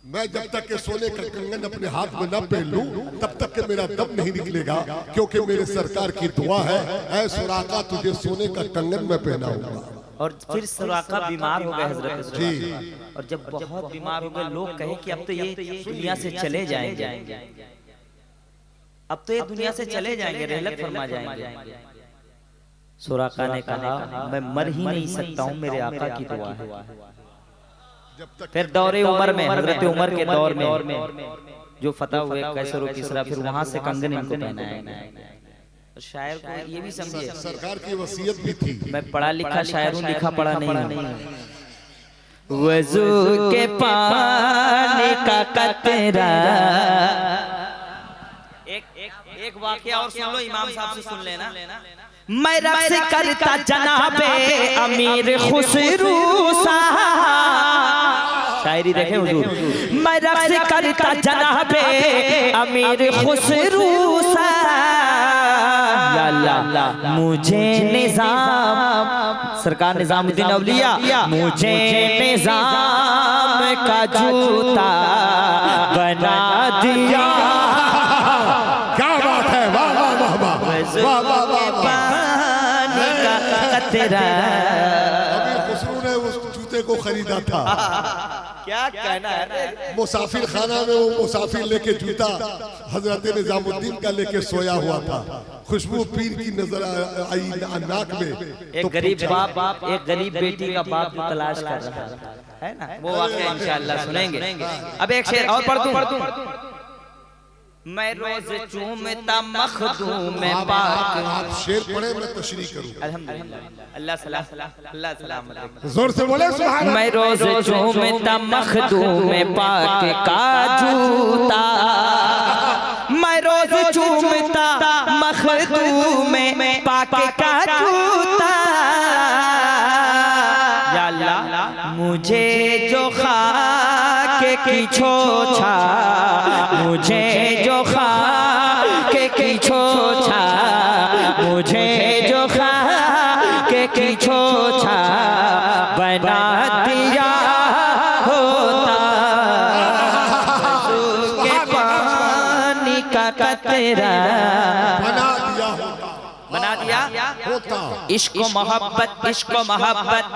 मैं जब तक के सोने का कंगन अपने हाथ में न पहन लूं तब तक के मेरा दम नहीं निकलेगा, क्योंकि मेरे सरकार की दुआ है, ऐ सुराका तुझे सोने का कंगन में पहनाऊंगा। और फिर सुराका बीमार हो गए हजरत जी। और जब बहुत बीमार हो गए, लोग कहे कि अब तो ये दुनिया से चले जाएंगे, अब तो ये दुनिया से चले जाएंगे, रहलत फरमा जाएंगे। सुराका ने कहा मैं मर ही नहीं सकता हूँ, मेरे आका की दुआ है। फिर दौरे उमर में, हजरत उमर के दौर में जो फतह हुए कैसर और किसरा, फिर वहां से कंगन इनको पहनाया। शायर को ये भी समझिए, सरकार की वसीयत भी थी। मैं पढ़ा लिखा शायर हूँ, लिखा पढ़ा नहीं हूँ। वजू के पानी का कतरा। एक वाकया और सुन लो, इमाम साहब से सुन लेना। मैं रक्स करता जनाबे अमीर खुसरू साहब। शायरी देखे हुजूर। मैं रक्स करता जनाबे अमीर खुसरू साहब। मुझे निजाम, सरकार निजामुद्दीन अवलिया, मुझे निजाम का जूता बना दिया। क्या बात है, वाह वाह वाह वाह वाह वाह वाह। पानी का कतरा। अभी खुसरू ने उस जूते को खरीदा था। क्या कहना है, मुसाफिर खाना में वो मुसाफिर लेके जूता हजरत निजामुद्दीन का लेके सोया हुआ था। खुशबू पीर की नजर आई नाक में। एक गरीब बाप, एक गरीब बेटी का बाप जो तलाश कर रहा है ना, वो वाकया इंशाअल्लाह सुनेंगे। अब एक शेर और पढ़ दूं। मैं रोज चूमता मखदूम पाक। आप शेर पढ़े, मैं तशरीह करूं। अल्हम्दुलिल्लाह, अल्लाह सलाम, अल्लाह सलाम। जोर से बोले सुभान अल्लाह। मैं रोज चूमता मखदूम पाक का जूता। मैं रोज चूमता मखदूम पाक का जूता। या अल्लाह मुझे जो खाके की छोछा, मुझे जो खाके की छोछा, मुझे जो खाके की छोछा बना दिया होता। के पानी का कतरा बना दिया होता। इश्क मोहब्बत, इश्क मोहब्बत,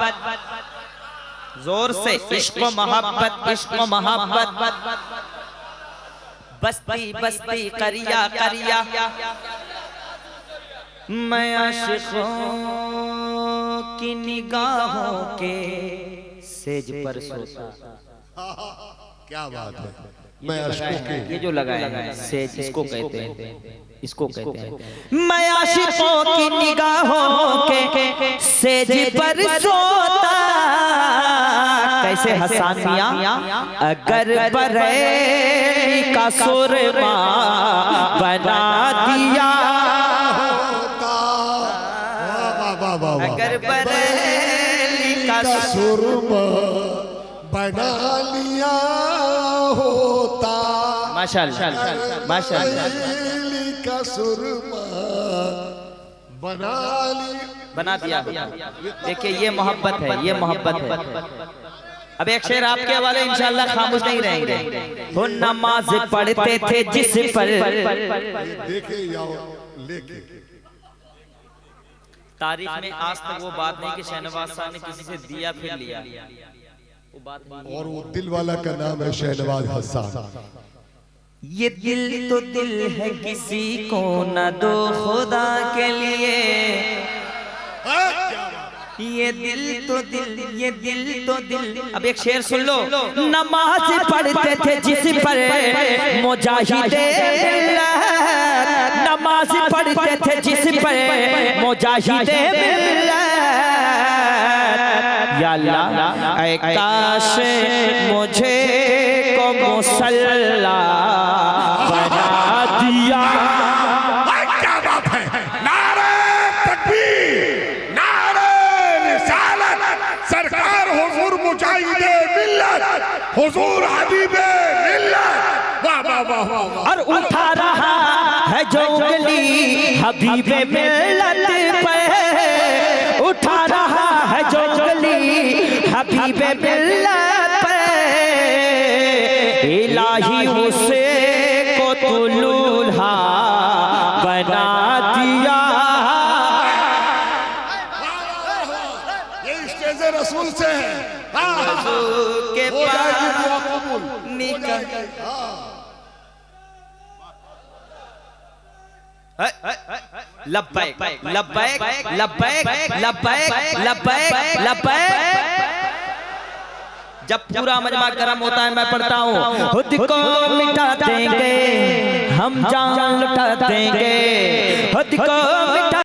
जोर से इश्क मोहब्बत, इश्क मोहब्बत। बस्ती बस्ती करिया करिया, मैं आशिकों की निगाहों के सेज पर सोता। क्या बात है। मैं आशिकों के, ये जो लगाया है सेज, इसको कहते हैं, इसको कहते हैं। मैं आशिकों की निगाहों के सेज पर सोता। कैसे हसन मियां, अगर बरेली का सुरमा बना दिया होता। वाह वाह वाह। अगर बरेली का सुरमा बना लिया होता। माशाअल्लाह, माशाअल्लाह। बरेली का सुरमा बना लिया, बना दिया। देखिए ये मोहब्बत है, ये मोहब्बत है। अब एक शेर आपके हवाले, इंशाअल्लाह खामोश नहीं रहेंगे। वो नमाज पढ़ते थे जिस पर, देखे या लेके तारीख में आज तक वो बात नहीं कि शहनवाज साहब ने किसी से दिया फिर लिया, वो बात नहीं। और वो दिल वाला का नाम है शहनवाज हसन। ये दिल तो दिल है किसी को न दो खुदा के लिए, ये दिल तो दिल, ये दिल तो दिल। अब एक शेर सुन लो। नमाज पढ़ते थे जिस पर मुजाहिदे, नमाज पढ़ते थे जिस पर मुजाहिदे, या अल्लाह ऐ काश मुझे को मुसल्ला बना दिया। क्या बात है, नारे तकबीर, नारे रिसालत, सरकार हुजूर मुजाहिदे मिल्लत, हुजूर हबीबे मिल्लत। वाह वाह वाह वाह। और उठा रहा है जो उंगली हबीबे मिल्लत पे, उठा रहा है जो उंगली हबीबे मिल्लत पे, इलाही उसे को तो लूल्हा बना दिया। ये स्टेज रसूल से है। के हो जाएगी दुआ पास कबूल। निकल लब्बैक लब्बैक लब्बैक लब्बैक लब्बैक लब्बैक। जब पूरा मजमा गर्म होता है मैं पढ़ता हूँ। खुद को मिटा देंगे हम जान लुटा देंगे, खुद को मिटा